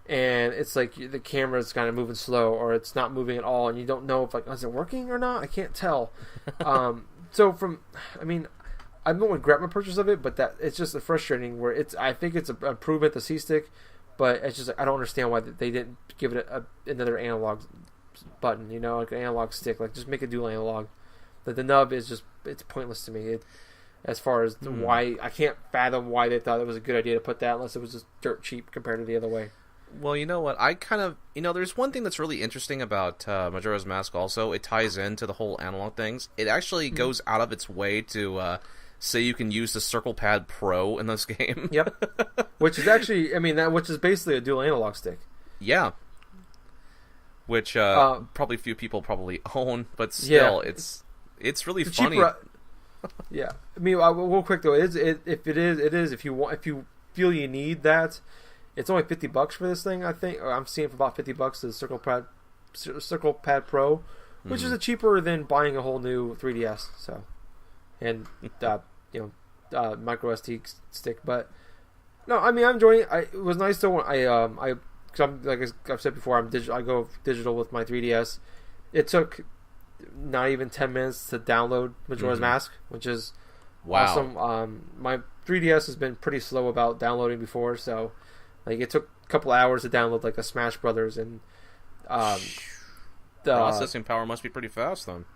and it's like the camera's kind of moving slow or it's not moving at all, and you don't know if like is it working or not. I can't tell. So I don't regret my purchase of it, but that it's just frustrating. Where I think it's an improvement, the C stick, but it's just I don't understand why they didn't give it another analog button. Like an analog stick. Like just make a dual analog. The nub is just it's pointless to me. As far as why I can't fathom why they thought it was a good idea to put that unless it was just dirt cheap compared to the other way. Well, you know what? I kind of there's one thing that's really interesting about Majora's Mask. Also, it ties into the whole analog things. It actually goes out of its way to say you can use the Circle Pad Pro in this game. Yep. Which is actually, which is basically a dual analog stick. Yeah. Which probably few people own, but still, it's really funny. Yeah. Real quick though, it is if you feel you need that, it's only $50 for this thing. I think I'm seeing for about $50 the Circle Pad Pro, which is cheaper than buying a whole new 3DS. So, and micro SD stick, but no, I'm enjoying it. It was nice though. Cause I'm like I've said before, I go digital with my 3DS. It took not even 10 minutes to download Majora's Mask, which is awesome. My 3DS has been pretty slow about downloading before, so like it took a couple hours to download like a Smash Brothers, and processing power must be pretty fast then.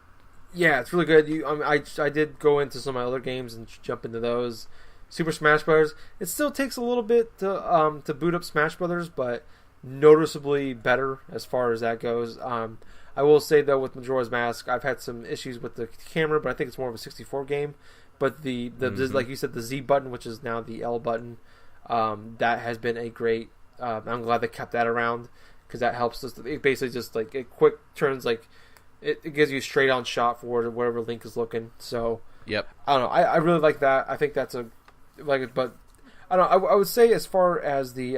Yeah, it's really good. I did go into some of my other games and jump into those. Super Smash Brothers. It still takes a little bit to boot up Smash Brothers, but noticeably better as far as that goes. I will say though, with Majora's Mask, I've had some issues with the camera, but I think it's more of a 64 game. But the like you said, the Z button, which is now the L button, that has been a great. I'm glad they kept that around because that helps us. It basically just like it quick turns like. It gives you a straight on shot for wherever Link is looking. So yep. I don't know. I really like that. I think that's but I don't know. I would say as far as the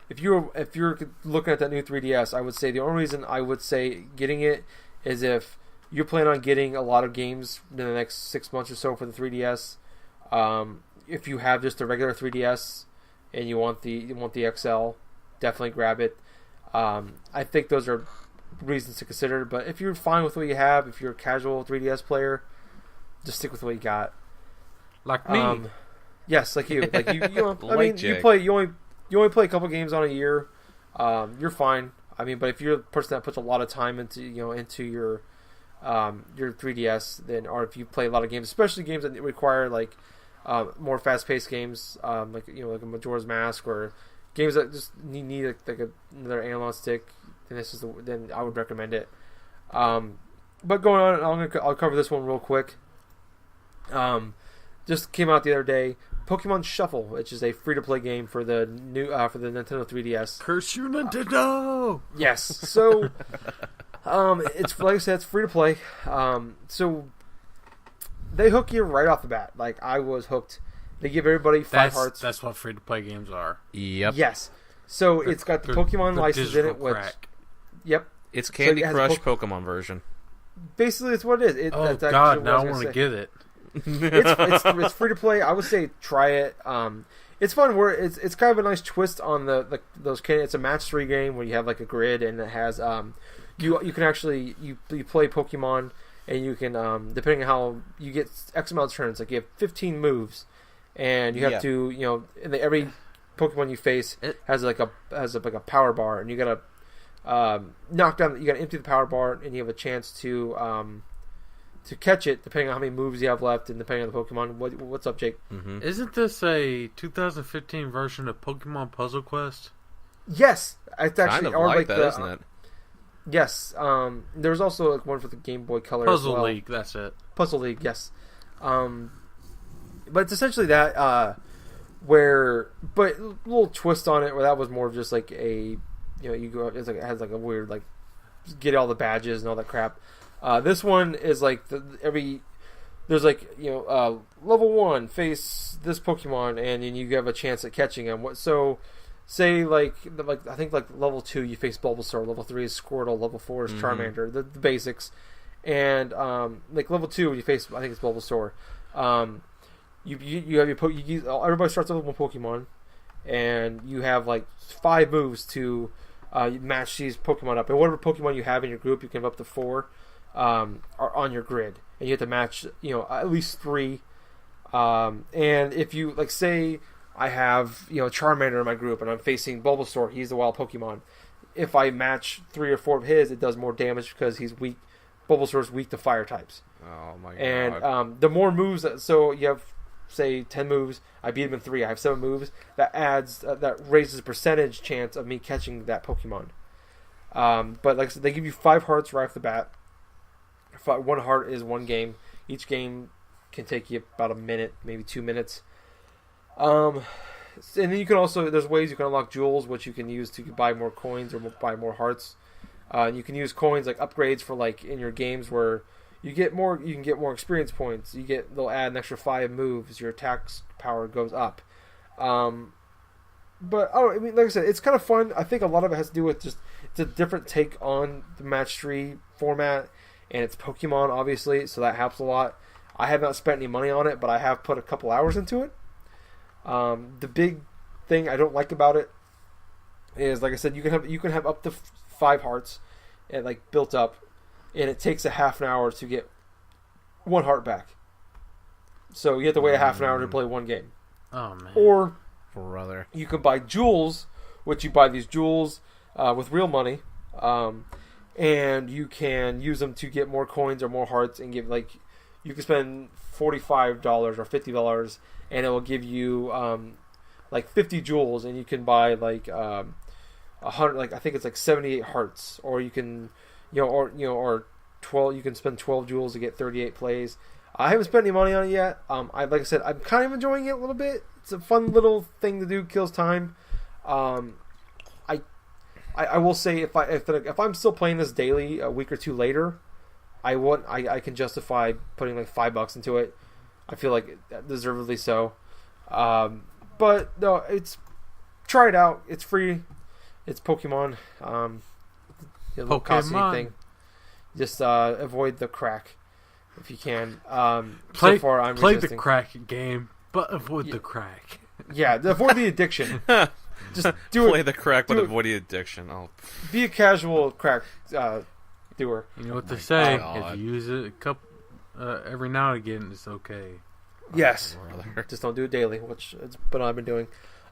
if you're looking at that new 3DS, I would say the only reason I would say getting it is if you plan on getting a lot of games in the next 6 months or so for the 3DS. If you have just a regular 3DS and you want the XL, definitely grab it. I think those are reasons to consider, but if you're fine with what you have, if you're a casual 3DS player, just stick with what you got. Like me. Yes, like you. Like you you only play a couple games on a year. You're fine. But if you're a person that puts a lot of time into your 3DS, then or if you play a lot of games, especially games that require like more fast-paced games, like like a Majora's Mask or games that just need another analog stick, then I would recommend it. But going on, I'll cover this one real quick. Just came out the other day. Pokemon Shuffle, which is a free-to-play game for the Nintendo 3DS. Curse you, Nintendo! Yes. So, it's like I said, it's free-to-play. So they hook you right off the bat. Like I was hooked. They give everybody 5 hearts. That's what free-to-play games are. Yep. Yes. So it's got the Pokemon license in it. Yep. It's Candy Crush Pokemon version. Basically, it's what it is. That's God! Now I want to get it. It's free to play. I would say try it. It's fun. Where it's kind of a nice twist on those. It's a match 3 game where you have like a grid and it has you can actually you play Pokemon and you can depending on how you get X amount of turns. Like you have 15 moves and you have to every Pokemon you face has like a power bar and you gotta knock down. You gotta empty the power bar and you have a chance to catch it, depending on how many moves you have left, and depending on the Pokemon. What's up, Jake? Mm-hmm. Isn't this a 2015 version of Pokemon Puzzle Quest? Yes, it's actually kind of like that, isn't it? Yes. There's also like one for the Game Boy Color. Puzzle as well. League. That's it. Puzzle League. Yes. But it's essentially that but a little twist on it, where that was more of just like a you go. It's like it has like a weird like get all the badges and all that crap. This one is like there's like level 1 face this Pokemon and then you have a chance at catching him. So say like I think like level 2 you face Bulbasaur, level 3 is Squirtle, level 4 is Charmander, the basics, and like level 2 you face I think it's Bulbasaur. You have your everybody starts off with one Pokemon, and you have like 5 moves to match these Pokemon up, and whatever Pokemon you have in your group you can have up to 4. Are on your grid, and you have to match at least 3. And if you like say I have Charmander in my group and I'm facing Bulbasaur, he's the wild Pokemon. If I match 3 or 4 of his, it does more damage because he's weak. Bulbasaur's weak to fire types. Oh my god! And the more moves, so you have say 10 moves. I beat him in 3. I have 7 moves. That adds that raises the percentage chance of me catching that Pokemon. But like I said, they give you 5 hearts right off the bat. 1 heart is 1 game. Each game can take you about a minute, maybe 2 minutes. And then you can also there's ways you can unlock jewels, which you can use to buy more coins or buy more hearts. You can use coins like upgrades for like in your games where you get more. You can get more experience points. They'll add an extra 5 moves. Your attack power goes up. But I mean, like I said, it's kind of fun. I think a lot of it has to do with just it's a different take on the match 3 format. And it's Pokemon, obviously, so that helps a lot. I have not spent any money on it, but I have put a couple hours into it. The big thing I don't like about it is, like I said, you can have up to 5 hearts, and like built up, and it takes a half an hour to get 1 heart back. So you have to wait a half an hour to play 1 game. Oh man! Or brother, you can buy jewels, which you buy these jewels with real money. And you can use them to get more coins or more hearts, and give like you can spend $45 or $50, and it will give you like 50 jewels, and you can buy like 100. Like I think it's like 78 hearts, or you can or 12. You can spend 12 jewels to get 38 plays. I haven't spent any money on it yet. Like I said, I'm kind of enjoying it a little bit. It's a fun little thing to do, kills time. I will say if I'm still playing this daily a week or 2 later, I can justify putting like $5 into it. I feel like deservedly so. But no, try it out. It's free. It's Pokemon. A little costly thing. Just avoid the crack if you can. Play so far, I'm play resisting. the crack game, but avoid the crack. Yeah, avoid the addiction. Just play the crack, but avoid the addiction. Oh, be a casual crack doer. You know what they say? God. If you use it every now and again, it's okay. Yes, just don't do it daily, but I've been doing.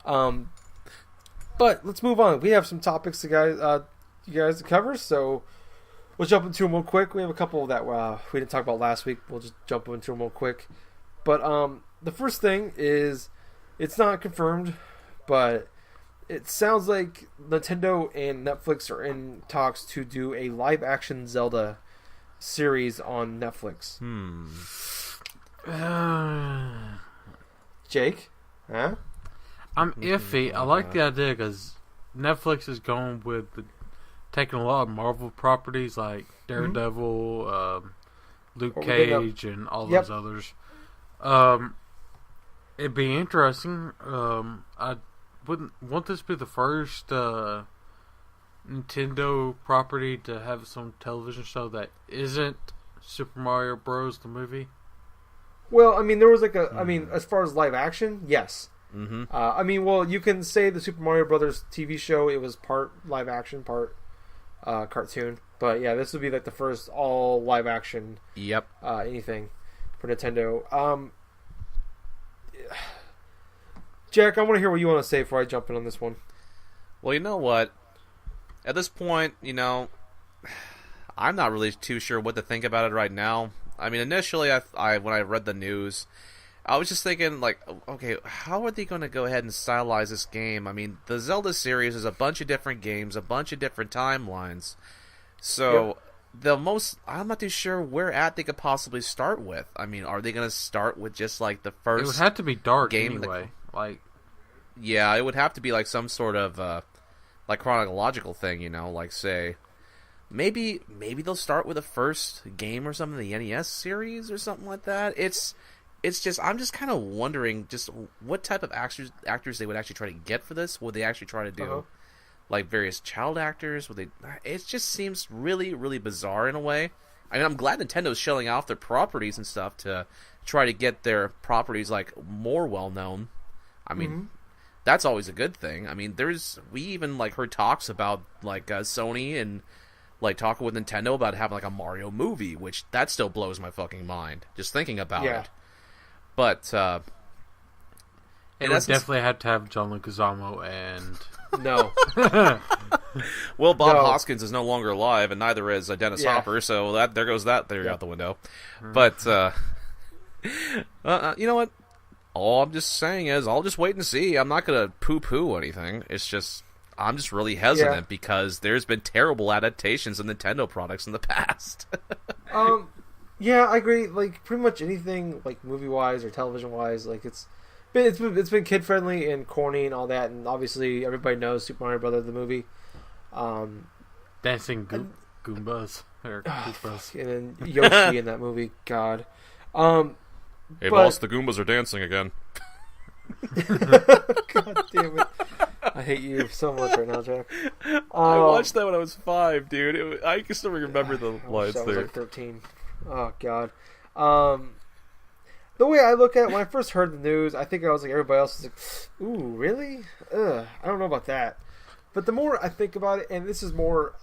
But let's move on. We have some topics you guys to cover, so we'll jump into them real quick. We have a couple that we didn't talk about last week. We'll just jump into them real quick. But the first thing is, it's not confirmed, but it sounds like Nintendo and Netflix are in talks to do a live-action Zelda series on Netflix. Jake? Huh? I'm iffy. I like the idea because Netflix is going with taking a lot of Marvel properties like Daredevil, Luke Cage, and all those others. It'd be interesting. I wouldn't want this to be the first Nintendo property to have some television show that isn't Super Mario Bros. The movie. Well, I mean, there was like I mean, as far as live action, yes. Mm-hmm. I mean, well, you can say the Super Mario Brothers TV show, it was part live action, part cartoon. But yeah, this would be like the first all live action anything for Nintendo. Jack, I want to hear what you want to say before I jump in on this one. Well, you know what? At this point, I'm not really too sure what to think about it right now. I mean, initially, I when I read the news, I was just thinking, like, okay, how are they going to go ahead and stylize this game? I mean, the Zelda series is a bunch of different games, a bunch of different timelines. So, I'm not too sure where they could possibly start with. I mean, are they going to start with just, like, the first It would have to be dark game anyway. Yeah, it would have to be, like, some sort of, like, chronological thing, like, say... Maybe they'll start with the first game or something, the NES series or something like that. It's just, I'm just kind of wondering just what type of actors they would actually try to get for this. Would they actually try to do like various child actors? Would they? It just seems really, really bizarre in a way. I mean, I'm glad Nintendo's shelling off their properties and stuff to try to get their properties like more well known. I mean, that's always a good thing. I mean, we even like heard talks about like Sony and like talking with Nintendo about having like a Mario movie, which that still blows my fucking mind just thinking about it. But it would definitely have to have John Leguizamo and no. Well, Bob Hoskins is no longer alive, and neither is Dennis Hopper, so there goes that theory out the window. But you know what? All I'm just saying is I'll just wait and see. I'm not gonna poo-poo anything. It's just I'm just really hesitant because there's been terrible adaptations of Nintendo products in the past. Yeah, I agree. Like pretty much anything, like movie wise or television wise, like it's been kid friendly and corny and all that, and obviously everybody knows Super Mario Brothers the movie. Dancing Goombas or Goombas, and then Yoshi in that movie. God. Hey, boss, the Goombas are dancing again. God damn it. I hate you so much right now, Jack. I watched that when I was 5, dude. I can still remember the lines there. I was like 13. Oh, God. The way I look at it, when I first heard the news, I think I was like everybody else was like, ooh, really? Ugh, I don't know about that. But the more I think about it, and this is more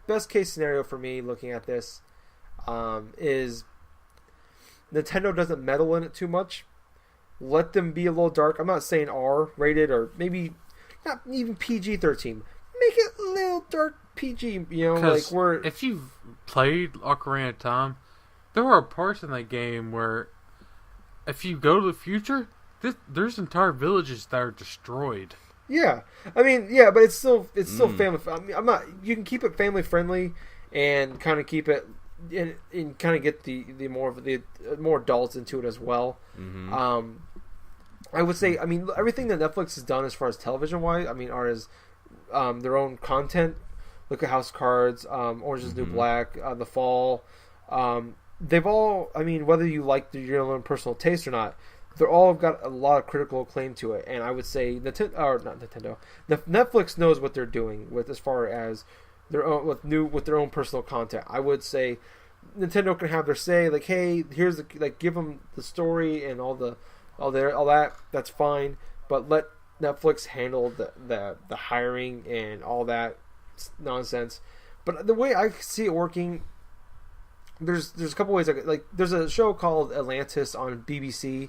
best case scenario for me looking at this, is Nintendo doesn't meddle in it too much. Let them be a little dark. I'm not saying R rated or maybe not even PG-13. Make it a little dark PG, like where if you've played Ocarina of Time, there are parts in that game where if you go to the future, there's entire villages that are destroyed. Yeah, I mean, but it's still family. I mean, I'm not. You can keep it family friendly and kind of keep it and kind of get the more adults into it as well. Mm-hmm. I would say, I mean, everything that Netflix has done as far as television wise, I mean, are as their own content. Look at House of Cards, Orange is the New Black, The Fall. They've all, I mean, whether you like your own personal taste or not, they're all got a lot of critical acclaim to it. And I would say Netflix knows what they're doing with as far as their own with their own personal content. I would say Nintendo can have their say, like, hey, here's give them the story and all that. That's fine, but let Netflix handle the hiring and all that nonsense. But the way I see it working, there's a couple ways. There's a show called Atlantis on BBC,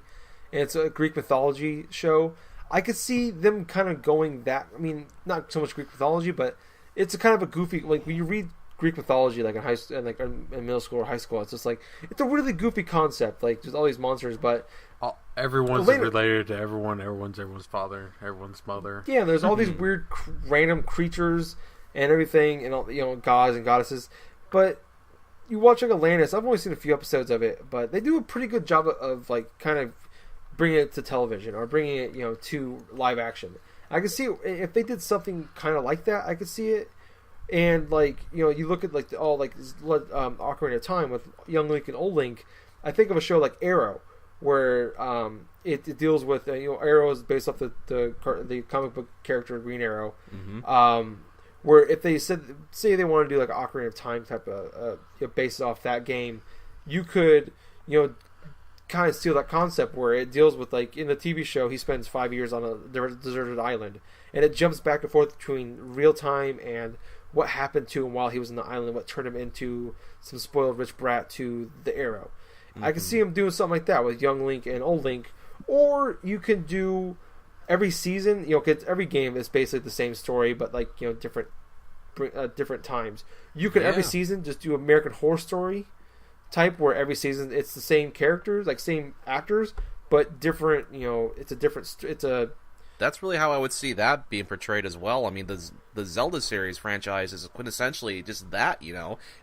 and it's a Greek mythology show. I could see them kind of going that. I mean, not so much Greek mythology, but it's a kind of a goofy. Like when you read Greek mythology, like in high school, like in middle school or high school. It's just like it's a really goofy concept, like just all these monsters, but everyone's related to everyone. Everyone's father, everyone's mother. Yeah, and there's all these weird, random creatures and everything, and all, gods and goddesses. But you watch like Atlantis. I've only seen a few episodes of it, but they do a pretty good job of like kind of bringing it to television or bringing it, to live action. I can see it, if they did something kind of like that. I could see it. And like you look at like Ocarina of Time with Young Link and Old Link. I think of a show like Arrow, where it deals with Arrow is based off the comic book character Green Arrow. Mm-hmm. Where if they say they want to do like an Ocarina of Time type of based off that game, you could kind of steal that concept where it deals with, like in the TV show, he spends 5 years on a deserted island, and it jumps back and forth between real time and what happened to him while he was on the island, what turned him into some spoiled rich brat to the Arrow. Mm-hmm. I can see him doing something like that with Young Link and Old Link. Or you can do every season, cause every game is basically the same story, but like different times. You could every season just do American Horror Story type, where every season it's the same characters, like same actors, but different. That's really how I would see that being portrayed as well. I mean, the Zelda series franchise is quintessentially just that,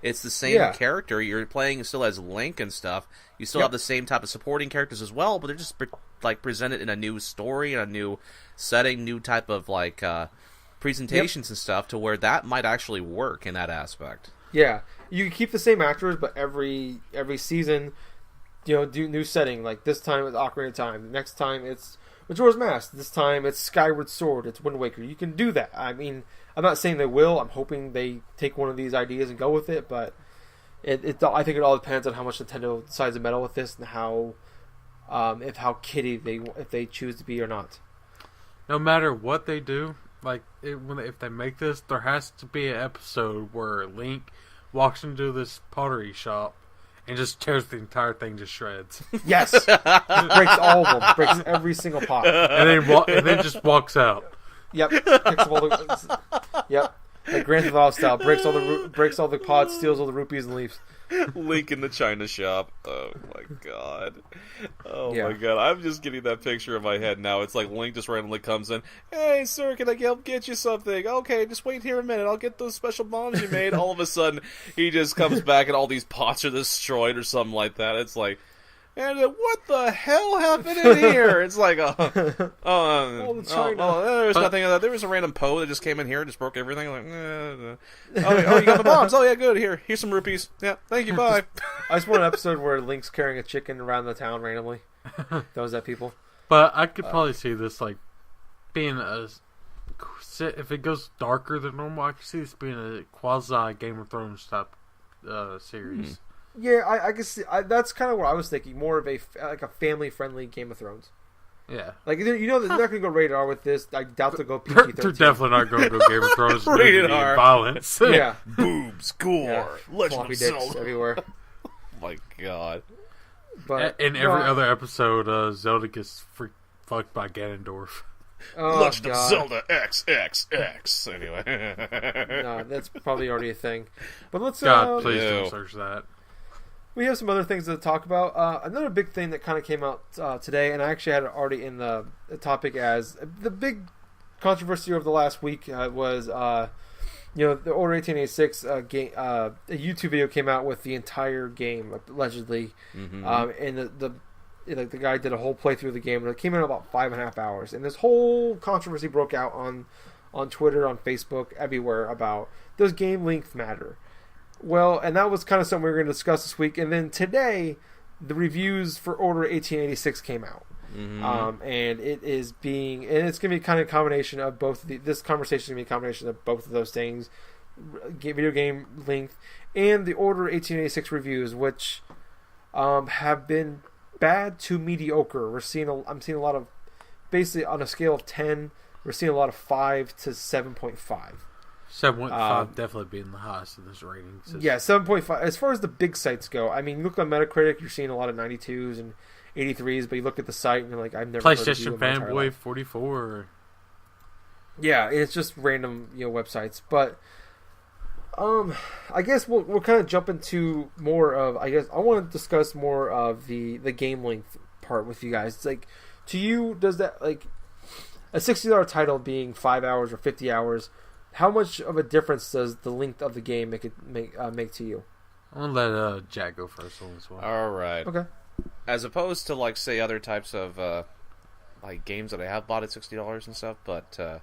It's the same character. You're playing still as Link and stuff. You still have the same type of supporting characters as well, but they're just presented in a new story, in a new setting, new type of presentations and stuff, to where that might actually work in that aspect. Yeah, you can keep the same actors, but every season, do new setting. Like this time it's Ocarina of Time. Next time it's Majora's Mask. This time it's Skyward Sword. It's Wind Waker. You can do that. I mean, I'm not saying they will. I'm hoping they take one of these ideas and go with it. But I think it all depends on how much Nintendo decides to meddle with this and how kiddie if they choose to be or not. No matter what they do, if they make this, there has to be an episode where Link walks into this pottery shop and just tears the entire thing to shreds. Yes, breaks all of them, breaks every single pot, and then just walks out. Yep, picks up all the. Yep, like Grand Theft Auto style, breaks all the pots, steals all the rupees and leaves. Link in the China shop. Oh my god. My god. I'm just getting that picture in my head now. It's like Link just randomly comes in. Hey, sir, can I help get you something? Okay, just wait here a minute. I'll get those special bombs you made. All of a sudden, he just comes back and all these pots are destroyed or something like that. It's like, and what the hell happened in here? It's like, there's nothing. There was a random Poe that just came in here and just broke everything. Like, oh, you got the bombs? Oh yeah, good. Here's some rupees. Yeah, thank you. Bye. I just want an episode where Link's carrying a chicken around the town randomly. Those that people. But I could probably see this being if it goes darker than normal. I could see this being a quasi Game of Thrones type series. Yeah, I can see. That's kind of what I was thinking. More of a family-friendly Game of Thrones. Yeah, they're not going to go rated R with this. I doubt they'll go PG-13. They're definitely not going to go Game of Thrones rated R violence. Yeah, boobs, gore, Legend of Zelda everywhere. Oh my god! But in every other episode, Zelda gets fucked by Ganondorf. Oh, Legend of Zelda XXX. Anyway, no, that's probably already a thing. But let's. God, please don't search that. We have some other things to talk about. Another big thing that kind of came out today, and I actually had it already in the topic as the big controversy over the last week was, the Order 1886 game. A YouTube video came out with the entire game allegedly, and the guy did a whole playthrough of the game, and it came in about 5.5 hours. And this whole controversy broke out on Twitter, on Facebook, everywhere about does game length matter. Well, and that was kind of something we were going to discuss this week. And then today, the reviews for Order 1886 came out. Mm-hmm. And it's going to be kind of a combination of both. This conversation is going to be a combination of both of those things, video game length and the Order 1886 reviews, which have been bad to mediocre. I'm seeing a lot of, basically on a scale of 10, we're seeing a lot of 5 to 7.5. 7.5 definitely being the highest of this rating system. Yeah, 7.5. As far as the big sites go, I mean, look on Metacritic, you're seeing a lot of 92s and 83s, but you look at the site and you're like, I've never heard of you PlayStation Fanboy 44. Yeah, it's just random websites. But I guess we'll kind of jump into more of. I guess I want to discuss more of the game length part with you guys. It's like, to you, does that, like, a $60 title being 5 hours or 50 hours? How much of a difference does the length of the game make to you? I'm gonna let Jack go first on this one. All right. Okay. As opposed to, like, say, other types of like games that I have bought at $60 and stuff, but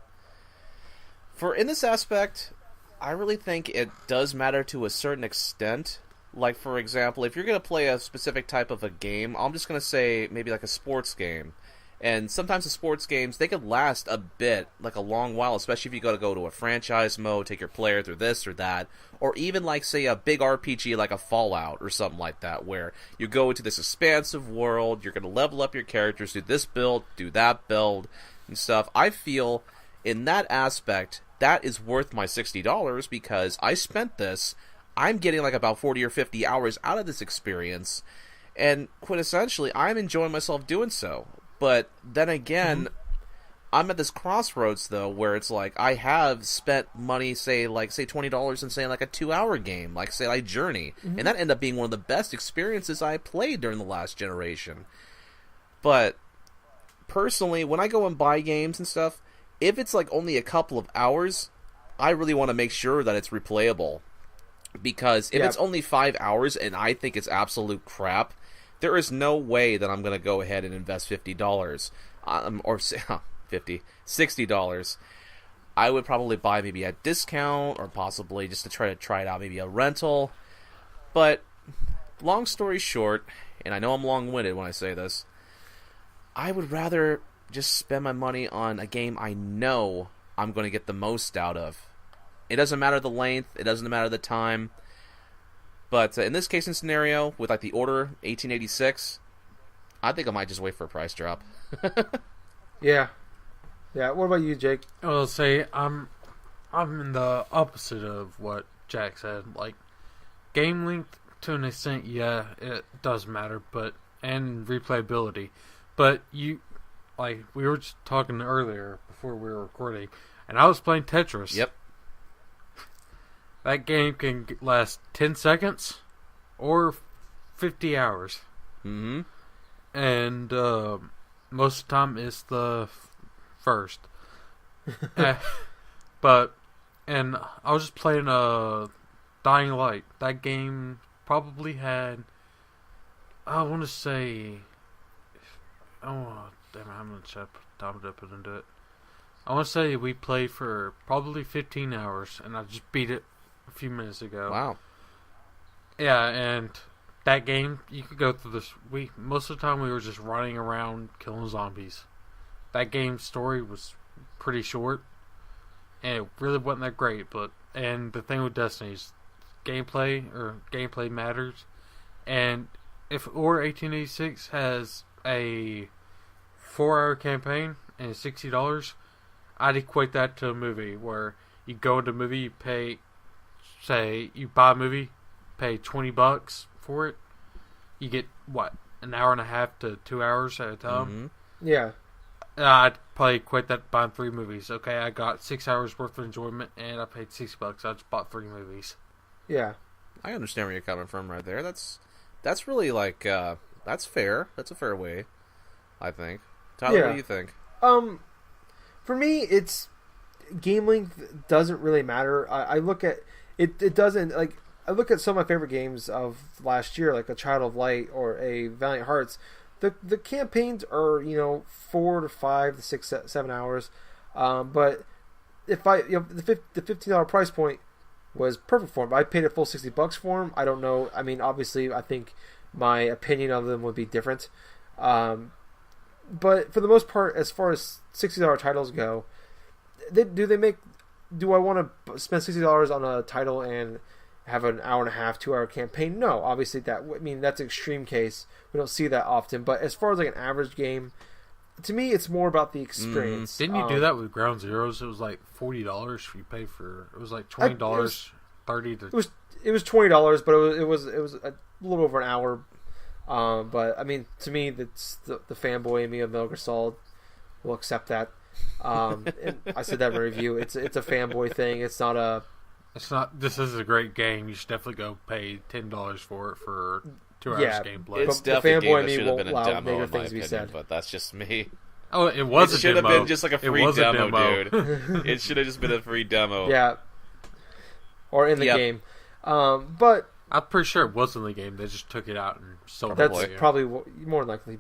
for in this aspect, I really think it does matter to a certain extent. Like, for example, if you're going to play a specific type of a game, I'm just going to say maybe like a sports game. And sometimes the sports games, they could last a bit, like a long while, especially if you go to a franchise mode, take your player through this or that, or even like, say, a big RPG like a Fallout or something like that, where you go into this expansive world, you're going to level up your characters, do this build, do that build, and stuff. I feel, in that aspect, that is worth my $60 because I spent this. I'm getting like about 40 or 50 hours out of this experience, and quintessentially, I'm enjoying myself doing so. But then again, I'm at this crossroads though, where it's like I have spent money, say $20 in say like a 2-hour game, like say like Journey, and that ended up being one of the best experiences I played during the last generation. But personally, when I go and buy games and stuff, if it's like only a couple of hours, I really want to make sure that it's replayable. Because if it's only 5 hours and I think it's absolute crap, there is no way that I'm going to go ahead and invest $50 or $60. I would probably buy maybe a discount or possibly just to try it out, maybe a rental. But long story short, and I know I'm long-winded when I say this, I would rather just spend my money on a game I know I'm going to get the most out of. It doesn't matter the length, it doesn't matter the time. But in this case and scenario, with like the Order 1886, I think I might just wait for a price drop. Yeah. What about you, Jake? I'll say I'm in the opposite of what Jack said. Like, game length to an extent, yeah, it does matter, and replayability. But we were just talking earlier before we were recording, and I was playing Tetris. Yep. That game can last 10 seconds or 50 hours. Mm-hmm. And most of the time it's the first. And I was just playing Dying Light. That game probably had, I want to say, I'm going to check time to put into it. I want to say we played for probably 15 hours, and I just beat it a few minutes ago. Wow. Yeah, and that game, you could go through this. Most of the time we were just running around killing zombies. That game's story was pretty short, and it really wasn't that great. And the thing with Destiny is gameplay matters. And if Or 1886 has a 4-hour campaign and $60, I'd equate that to a movie where you go into a movie, you pay, say, you buy a movie, pay $20 for it, you get, an hour and a half to 2 hours at a time? Mm-hmm. Yeah. I'd probably equate that to buying 3 movies. Okay, I got 6 hours worth of enjoyment, and I paid $60. I just bought 3 movies. Yeah. I understand where you're coming from right there. That's really like, that's fair. That's a fair way, I think. Tyler, what do you think? For me, it's game length doesn't really matter. I look at it doesn't, like, I look at some of my favorite games of last year, like a Child of Light or a Valiant Hearts. The campaigns are 4 to 5 to 6 7 hours, but if the $15 price point was perfect for them. I paid a full $60 for them. I don't know. I mean, obviously, I think my opinion of them would be different. But for the most part, as far as $60 titles go, do I want to spend $60 on a title and have an hour and a half, 2 hour campaign? No, obviously that's an extreme case. We don't see that often. But as far as like an average game, to me, it's more about the experience. Didn't you do that with Ground Zeroes? It was like $40 you paid for. It was like $20, $30 to. It was $20, but it was a little over an hour. But I mean, to me, that's the fanboy in me of Metal Gear Solid will accept that. And I said that in a review. It's a fanboy thing. It's not a It's not. This is a great game. You should definitely go pay $10 for it for 2 hours gameplay. It's But definitely the a game that fanboy should have been a won't allow demo, in my things to be opinion, said. but that's just me. Oh, it was It a should demo. have been just like a free demo, demo. dude. It should have just been a free demo. Yeah. Or in the game. But I'm pretty sure it was in the game. They just took it out and sold it. that's probably more likely.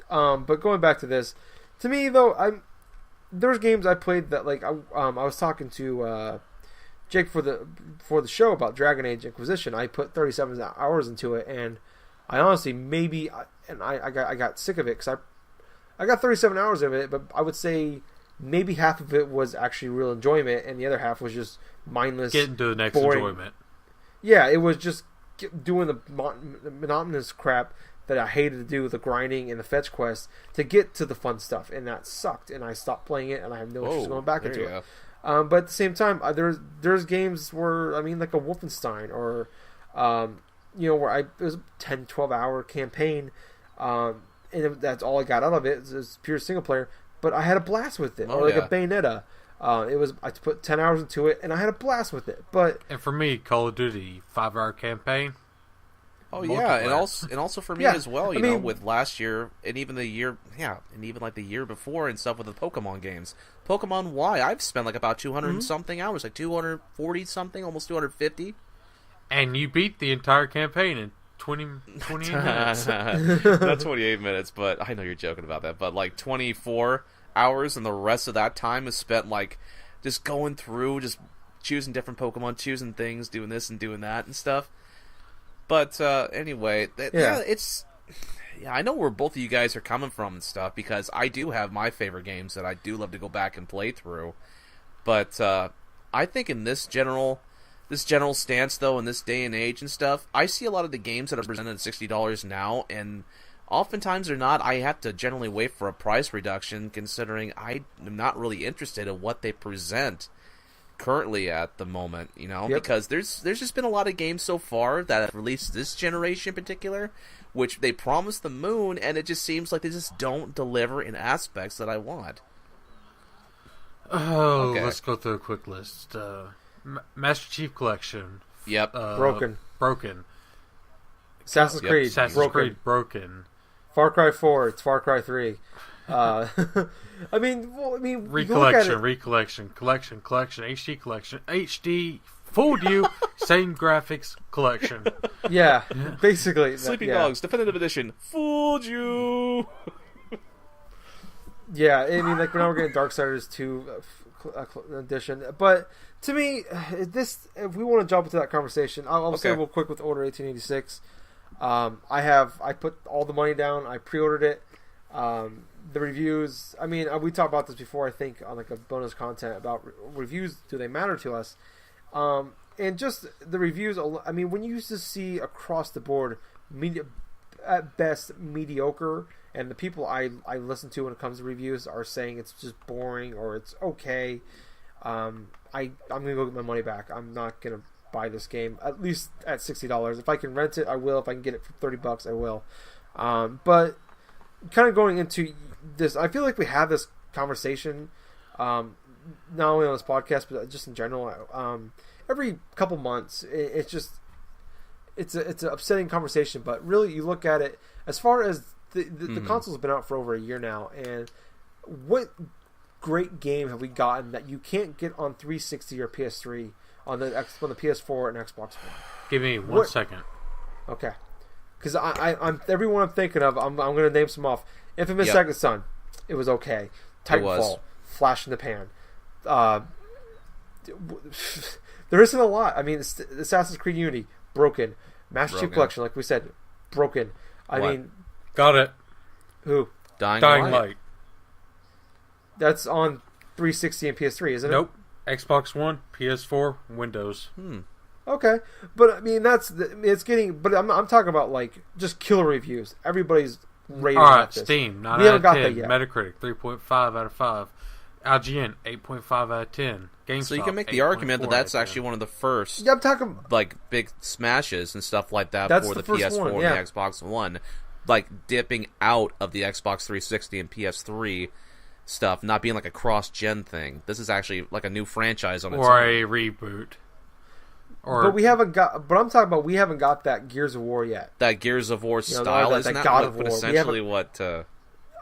But going back to this, to me though, there's games I played that like I was talking to Jake for the show about Dragon Age Inquisition. I put 37 hours into it, and I honestly I got sick of it because I got 37 hours of it, but I would say maybe half of it was actually real enjoyment, and the other half was just mindless. Getting to the next boring enjoyment. Yeah, it was just doing the monotonous crap that I hated to do, the grinding and the fetch quests, to get to the fun stuff, and that sucked, and I stopped playing it, and I have no interest in going back into it. But at the same time, there's games where, like a Wolfenstein, or where it was a 10, 12-hour campaign, and that's all I got out of it. It was pure single player, but I had a blast with it. Or a Bayonetta. I put 10 hours into it, and I had a blast with it. And for me, Call of Duty 5-hour campaign. Oh yeah, and also for me as well. You know, with last year and even the year, and even like the year before and stuff with the Pokemon games. Pokemon Y, I've spent like about 200 something hours, like 240 something, almost 250. And you beat the entire campaign in 28 minutes. Not 28 minutes, but I know you're joking about that. But like 24 hours, and the rest of that time is spent like just going through, just choosing different Pokemon, choosing things, doing this and doing that and stuff. But anyway, I know where both of you guys are coming from and stuff, because I do have my favorite games that I do love to go back and play through. But I think in this general stance, though, in this day and age and stuff, I see a lot of the games that are presented at $60 now, and oftentimes they're not. I have to generally wait for a price reduction, considering I am not really interested in what they present currently at the moment, because there's just been a lot of games so far that have released this generation in particular, which they promise the moon, and it just seems like they just don't deliver in aspects that I want. Oh, okay. Let's go through a quick list. Master Chief Collection. Yep. Broken. Assassin's Creed. Broken. Far Cry 4. It's Far Cry 3. Recollection, collection, HD collection, HD fooled you, same graphics collection. Yeah, basically. Sleeping Dogs Definitive Edition fooled you. Yeah, like now we're getting Darksiders 2 edition, but to me, if we want to jump into that conversation, I'll say real quick with Order 1886. I put all the money down. I pre-ordered it. The reviews, we talked about this before, I think, on like a bonus content about reviews. Do they matter to us? And just the reviews, when you used to see across the board, at best, mediocre, and the people I listen to when it comes to reviews are saying it's just boring or it's okay, I'm going to go get my money back. I'm not going to buy this game, at least at $60. If I can rent it, I will. If I can get it for $30, I will. But kind of going into this, I feel like we have this conversation, not only on this podcast, but just in general. Every couple months, it's an upsetting conversation. But really, you look at it as far as the console's been out for over a year now, and what great game have we gotten that you can't get on 360 or PS3 on the PS4 and Xbox One? Give me one second. Okay. Because I'm everyone I'm thinking of, I'm going to name some off. Infamous Second Son, it was okay. Titanfall, flash in the pan. There isn't a lot. Assassin's Creed Unity, broken. Master Chief Collection, like we said, broken. Got it. Who? Dying Light. That's on 360 and PS3, isn't it? Nope. Xbox One, PS4, Windows. Okay, but it's getting. But I'm talking about like just killer reviews. Everybody's rating Alright, this. Steam 9 we out of 10. That yet. Metacritic 3.5 out of 5. IGN 8.5 out of 10. GameStop, so you can make the argument that that's actually one of the first, I'm talking big smashes and stuff like that for the PS4 and the Xbox One, like dipping out of the Xbox 360 and PS3 stuff, not being like a cross-gen thing. This is actually like a new franchise on its own. Or a reboot. But we haven't got. But I'm talking about we haven't got that Gears of War yet. That Gears of War style isn't that God of War. Essentially, what?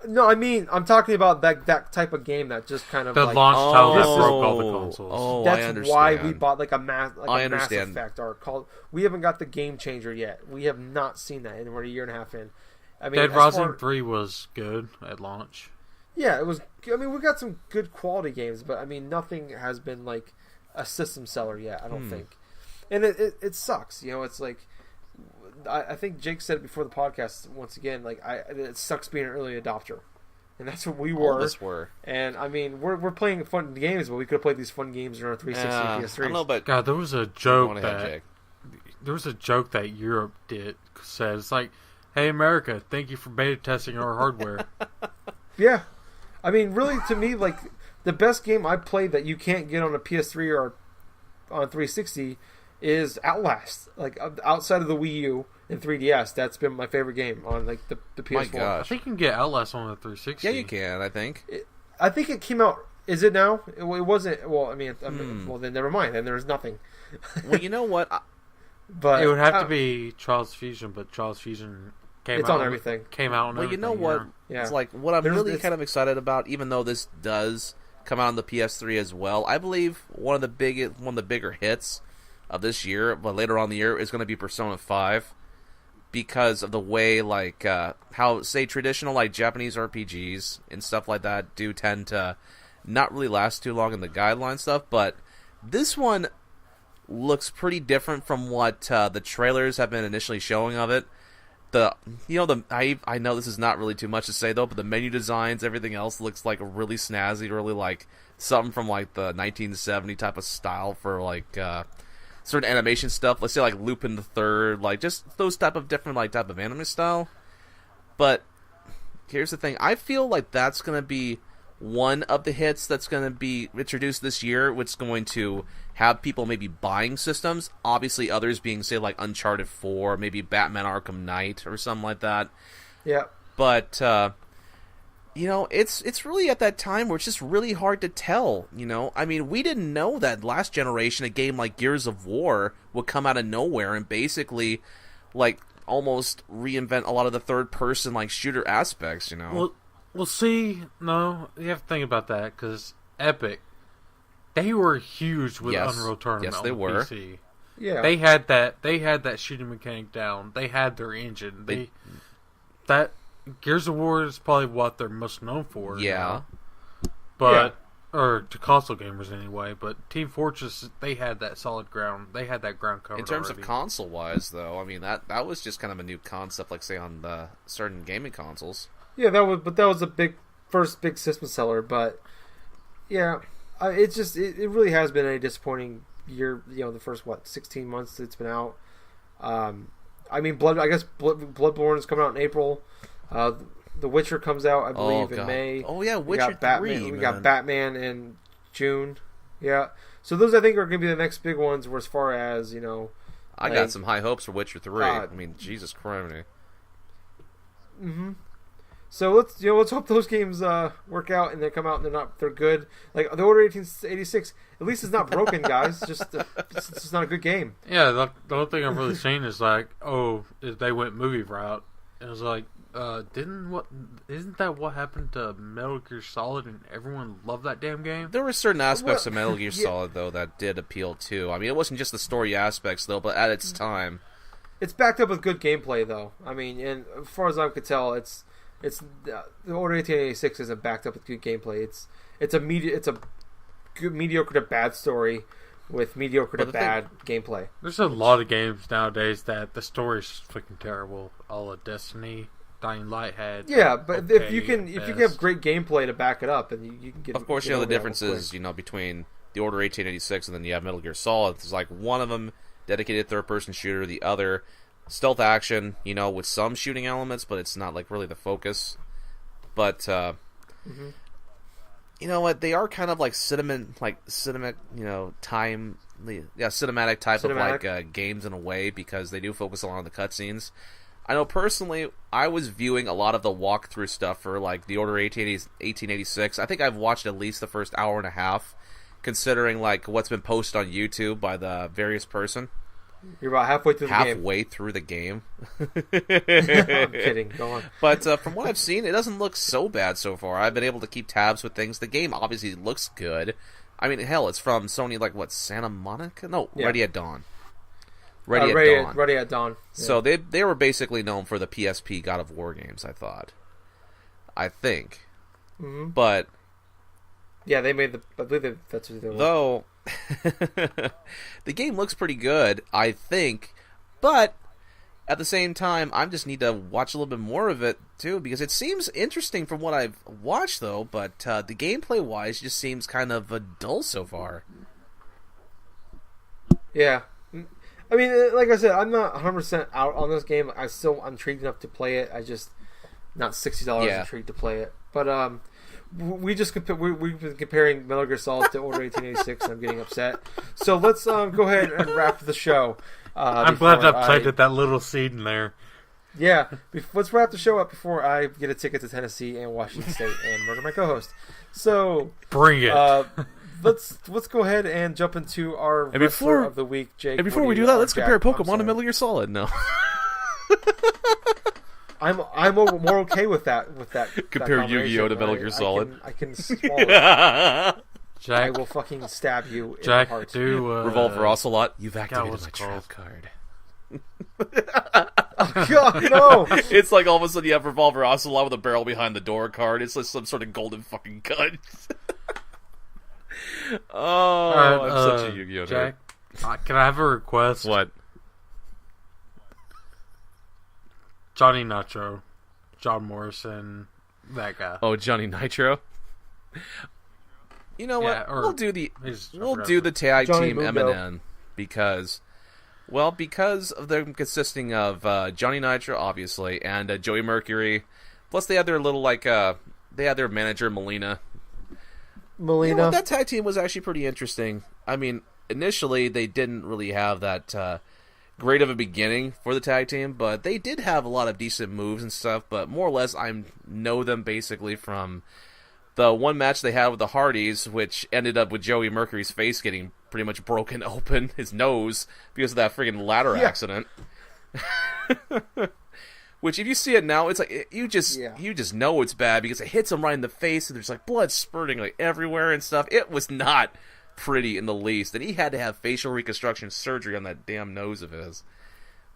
No, I mean I'm talking about that type of game that just kind of the like, launch title that broke all the consoles. Oh, that's I understand. why we bought like a Mass understand. Effect or called. We haven't got the game changer yet. We have not seen that, and we're a year and a half in. I mean, Dead Rising 3 was good at launch. Yeah, it was. I mean, we got some good quality games, but I mean, nothing has been like a system seller yet. I don't think, and it sucks. You know, it's like I think Jake said it before the podcast. Once again, like it sucks being an early adopter, and that's what we were. All of us were. And I mean, we're playing fun games, but we could have played these fun games on our 360 and PS3. I don't know, but God, there was a joke that Europe said. It's like, "Hey, America, thank you for beta testing our hardware." Yeah. I mean, really, to me, like, the best game I played that you can't get on a PS3 or on 360 is Outlast. Like, outside of the Wii U and 3DS, that's been my favorite game on, like, the PS4. My gosh. I think you can get Outlast on the 360. Yeah, you can, I think. I think it came out... Is it now? It wasn't... Well, I mean... Well, then never mind. Then there's nothing. Well, you know what? But it would have to be Trials Fusion, but Trials Fusion... It's on everything. Came out on everything. Well, you know what? Yeah. It's like what I'm really kind of excited about, even though this does come out on the PS3 as well. I believe one of the bigger hits of this year, but later on in the year, is going to be Persona 5, because of the way like how say traditional like Japanese RPGs and stuff like that do tend to not really last too long in the guideline stuff, but this one looks pretty different from what the trailers have been initially showing of it. I know this is not really too much to say though, but the menu designs, everything else looks like really snazzy, really like something from like the 1970 type of style for like certain animation stuff. Let's say like Lupin the Third, like just those type of anime style. But here's the thing: I feel like that's gonna be one of the hits that's gonna be introduced this year, which is going to have people maybe buying systems. Obviously, others being, say, like Uncharted 4, maybe Batman Arkham Knight, or something like that. Yeah. But, it's really at that time where it's just really hard to tell, you know? I mean, we didn't know that last generation, a game like Gears of War would come out of nowhere and basically, like, almost reinvent a lot of the third-person, like, shooter aspects, you know? Well, see, no, you have to think about that, because Epic, they were huge with Unreal Tournament. Yes, they were. PC. Yeah, they had that shooting mechanic down. They had their engine. That Gears of War is probably what they're most known for. Yeah, or to console gamers anyway. But Team Fortress, they had that solid ground. They had that ground covered. In terms already. of console wise, though, I mean that was just kind of a new concept, like say on the certain gaming consoles. Yeah, that was a first big system seller. But yeah. It really has been a disappointing year. You know, the first 16 months it's been out. I mean, Bloodborne is coming out in April. The Witcher comes out, I believe, in May. Oh yeah, Witcher 3. We got Batman in June. Yeah, so those I think are going to be the next big ones. As far as I got some high hopes for Witcher 3. I mean, Jesus Christ. Mm-hmm. So let's hope those games work out and they come out and they're good. Like the Order 1886, at least it's not broken, guys. It's just not a good game. Yeah, the only thing I'm really saying is like, they went movie route. It was like, isn't that what happened to Metal Gear Solid and everyone loved that damn game? There were certain aspects of Metal Gear Solid though that did appeal too. I mean, it wasn't just the story aspects though, but at its time, it's backed up with good gameplay though. I mean, and as far as I could tell, it's the Order 1886 isn't backed up with good gameplay. It's a good mediocre to bad story with mediocre to bad gameplay. There's a lot of games nowadays that the story's freaking terrible. All of Destiny, Dying Light had. Yeah, but if you can have great gameplay to back it up, and you can get. Of course, the difference is between the Order 1886 and then you have Metal Gear Solid. It's like one of them dedicated third-person shooter, the other stealth action, with some shooting elements, but it's not like really the focus. But you know what? They are kind of like cinematic type of like games in a way, because they do focus a lot on the cutscenes. I know personally, I was viewing a lot of the walkthrough stuff for like the Order 1886. I think I've watched at least the first hour and a half, considering like what's been posted on YouTube by the various person. You're about halfway through the game. Halfway through the game. I'm kidding. Go on. But from what I've seen, it doesn't look so bad so far. I've been able to keep tabs with things. The game obviously looks good. I mean, hell, it's from Sony, like, what, Santa Monica? No, yeah. Ready at Dawn. Ready at Dawn. Yeah. So they were basically known for the PSP God of War games, I thought. I think. Mm-hmm. But... yeah, they made I believe that's what they were. Though... the game looks pretty good, I think, but at the same time, I just need to watch a little bit more of it too, because it seems interesting from what I've watched, though. But the gameplay-wise, just seems kind of dull so far. Yeah, I mean, like I said, I'm not 100% out on this game. I'm still intrigued enough to play it. I just not $60 intrigued to play it, but we've been comparing Metal Gear Solid to Order 1886, and I'm getting upset. So let's go ahead and wrap the show. I'm glad I planted that little seed in there. Yeah, let's wrap the show up before I get a ticket to Tennessee and Washington State and murder my co-host. So bring it. Let's go ahead and jump into our wrestler of the week, Jake. And before we do that, let's compare Pokemon to Metal Gear Solid. No. I'm more okay with that. Compare Yu-Gi-Oh to Metal Gear Solid. I can swallow it. Jack, I will fucking stab you in Jack, the heart. Revolver Ocelot, you've activated my trap card. Oh, God, no! It's like all of a sudden you have Revolver Ocelot with a barrel behind the door card. It's like some sort of golden fucking gun. I'm such a Yu-Gi-Oh nerd. Jack, can I have a request? What? Johnny Nitro, John Morrison, that guy. Oh, Johnny Nitro. You know what? We'll do the tag Johnny team Mundo. M&N because of them consisting of Johnny Nitro, obviously, and Joey Mercury. Plus, they had their little they had their manager Melina. You know, that tag team was actually pretty interesting. I mean, initially they didn't really have that great of a beginning for the tag team, but they did have a lot of decent moves and stuff. But more or less, I know them basically from the one match they had with the Hardys, which ended up with Joey Mercury's face getting pretty much broken open, his nose, because of that friggin' ladder accident. Which, if you see it now, it's like you just know it's bad because it hits him right in the face, and there's like blood spurting like everywhere and stuff. It was not pretty in the least, and he had to have facial reconstruction surgery on that damn nose of his.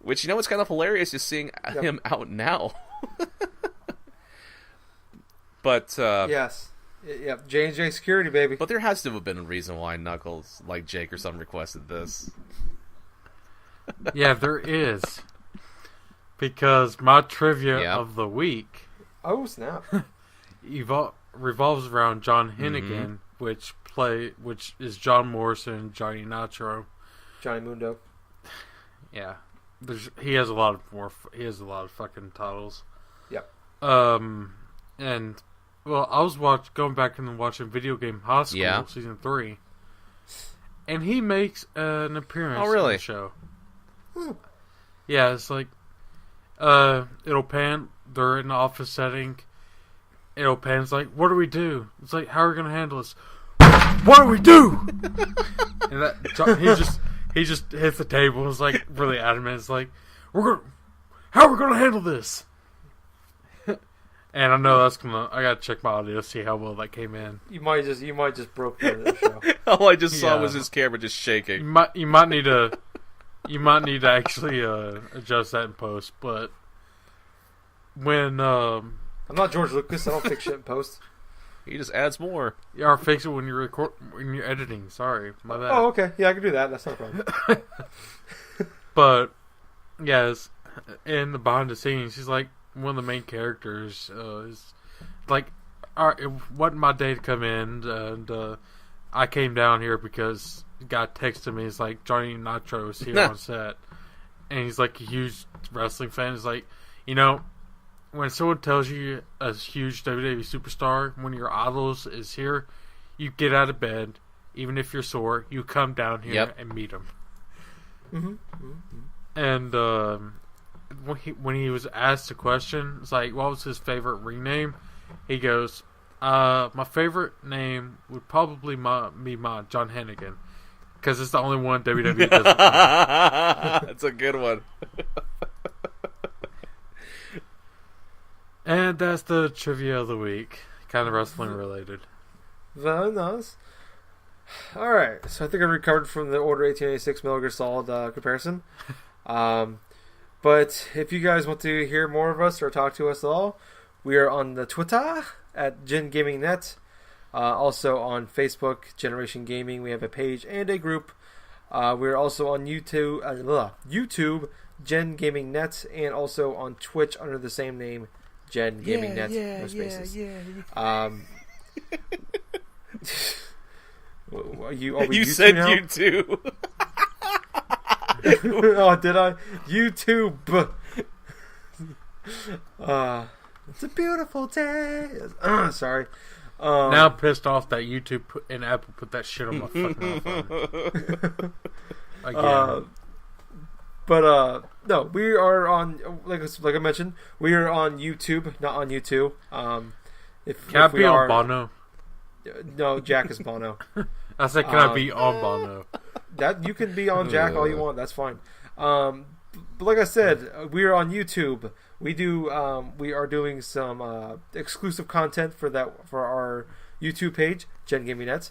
Which, you know, it's kind of hilarious just seeing him out now. But yes, yep, J&J Security, baby. But there has to have been a reason why Knuckles, like Jake or something, requested this. Yeah, there is. Because my trivia of the week... oh, snap. revolves around John Hennigan, which is John Morrison, Johnny Nitro. Johnny Mundo. Yeah. He has a lot of fucking titles. Yep. And... well, I was going back and watching Video Game Hospital Season 3. And he makes an appearance on the show. Yeah, it's like... it'll pan. They're in the office setting. It'll pan. It's like, what do we do? It's like, how are we gonna handle this? What do we do? And he just hits the table. It's like really adamant. It's like, how are we gonna handle this? And I know I gotta check my audio to see how well that came in. You might just broke the show. All I just saw was his camera just shaking. You might need to. You might need to actually adjust that in post, but when I'm not George Lucas, I don't fix shit in post. He just adds more. Yeah, or fix it when you're editing. Sorry, my bad. Oh, okay, yeah, I can do that. That's not a problem. But yes, in the behind the scenes, he's like one of the main characters. Is like, all right, it wasn't my day to come in, and I came down here because. Guy texted me. He's like, Johnny Nitro is here on set, and he's like a huge wrestling fan. He's like, you know, when someone tells you a huge WWE superstar, when your idols is here, you get out of bed, even if you're sore, you come down here and meet him. And when he was asked the question, it's like, what was his favorite ring name? He goes, My favorite name would probably be my John Hennigan, because it's the only one WWE doesn't. That's a good one. And that's the trivia of the week, kind of wrestling related. Very nice. All right, so I think I recovered from the Order 1886 Metal Gear Solid comparison. But if you guys want to hear more of us or talk to us at all, we are on the Twitter at Gen Gaming Net. Also on Facebook, Generation Gaming. We have a page and a group. We're also on YouTube, Gen Gaming Net, and also on Twitch under the same name, Gen Gaming Net. No spaces. You said now? YouTube. Oh, did I? YouTube. It's a beautiful day. Sorry. Now I'm pissed off that YouTube and Apple put that shit on my fucking iPhone. Again. No, we are on, like I mentioned, we are on YouTube, not on YouTube. If I we be are, on Bono? No, Jack is Bono. I said, can I be on Bono? That you can be on Jack all you want. That's fine. But like I said, we are on YouTube. We are doing some exclusive content for our YouTube page, Gen Gaming Net.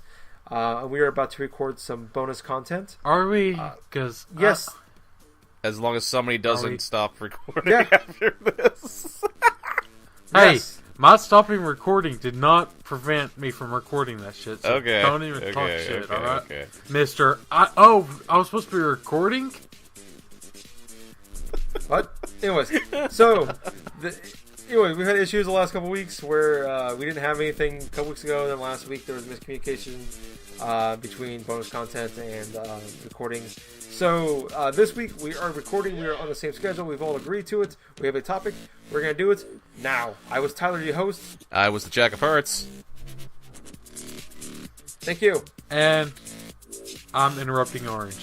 And we are about to record some bonus content. Are we? Because yes. As long as somebody doesn't stop recording after this. Hey, Yes. my stopping recording did not prevent me from recording that shit. So Okay. don't even talk shit, alright? Okay. Mister, I was supposed to be recording? What? Anyways, so we've had issues the last couple weeks where we didn't have anything a couple weeks ago, and then last week there was miscommunication between bonus content and recording. So this week we are recording. We are on the same schedule. We've all agreed to it. We have a topic. We're gonna do it now. I was Tyler, your host. I was the Jack of Hearts. Thank you. And I'm interrupting Orange.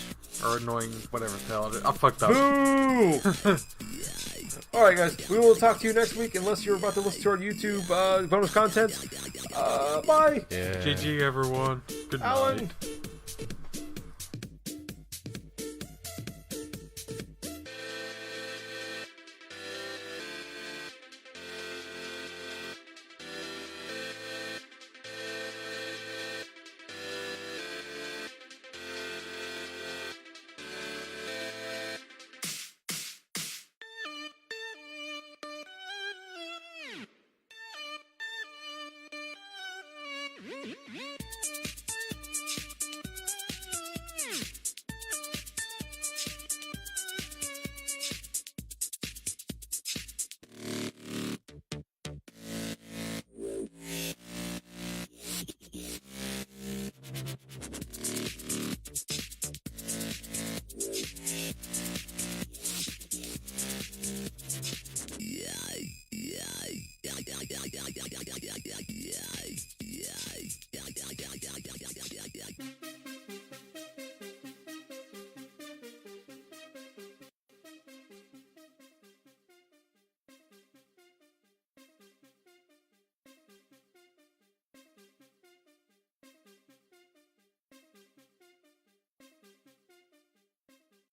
Or annoying, whatever the hell it is. I fucked up. Boo! Alright guys, we will talk to you next week unless you're about to listen to our YouTube bonus content. Bye! Yeah. GG everyone. Good night. Alan!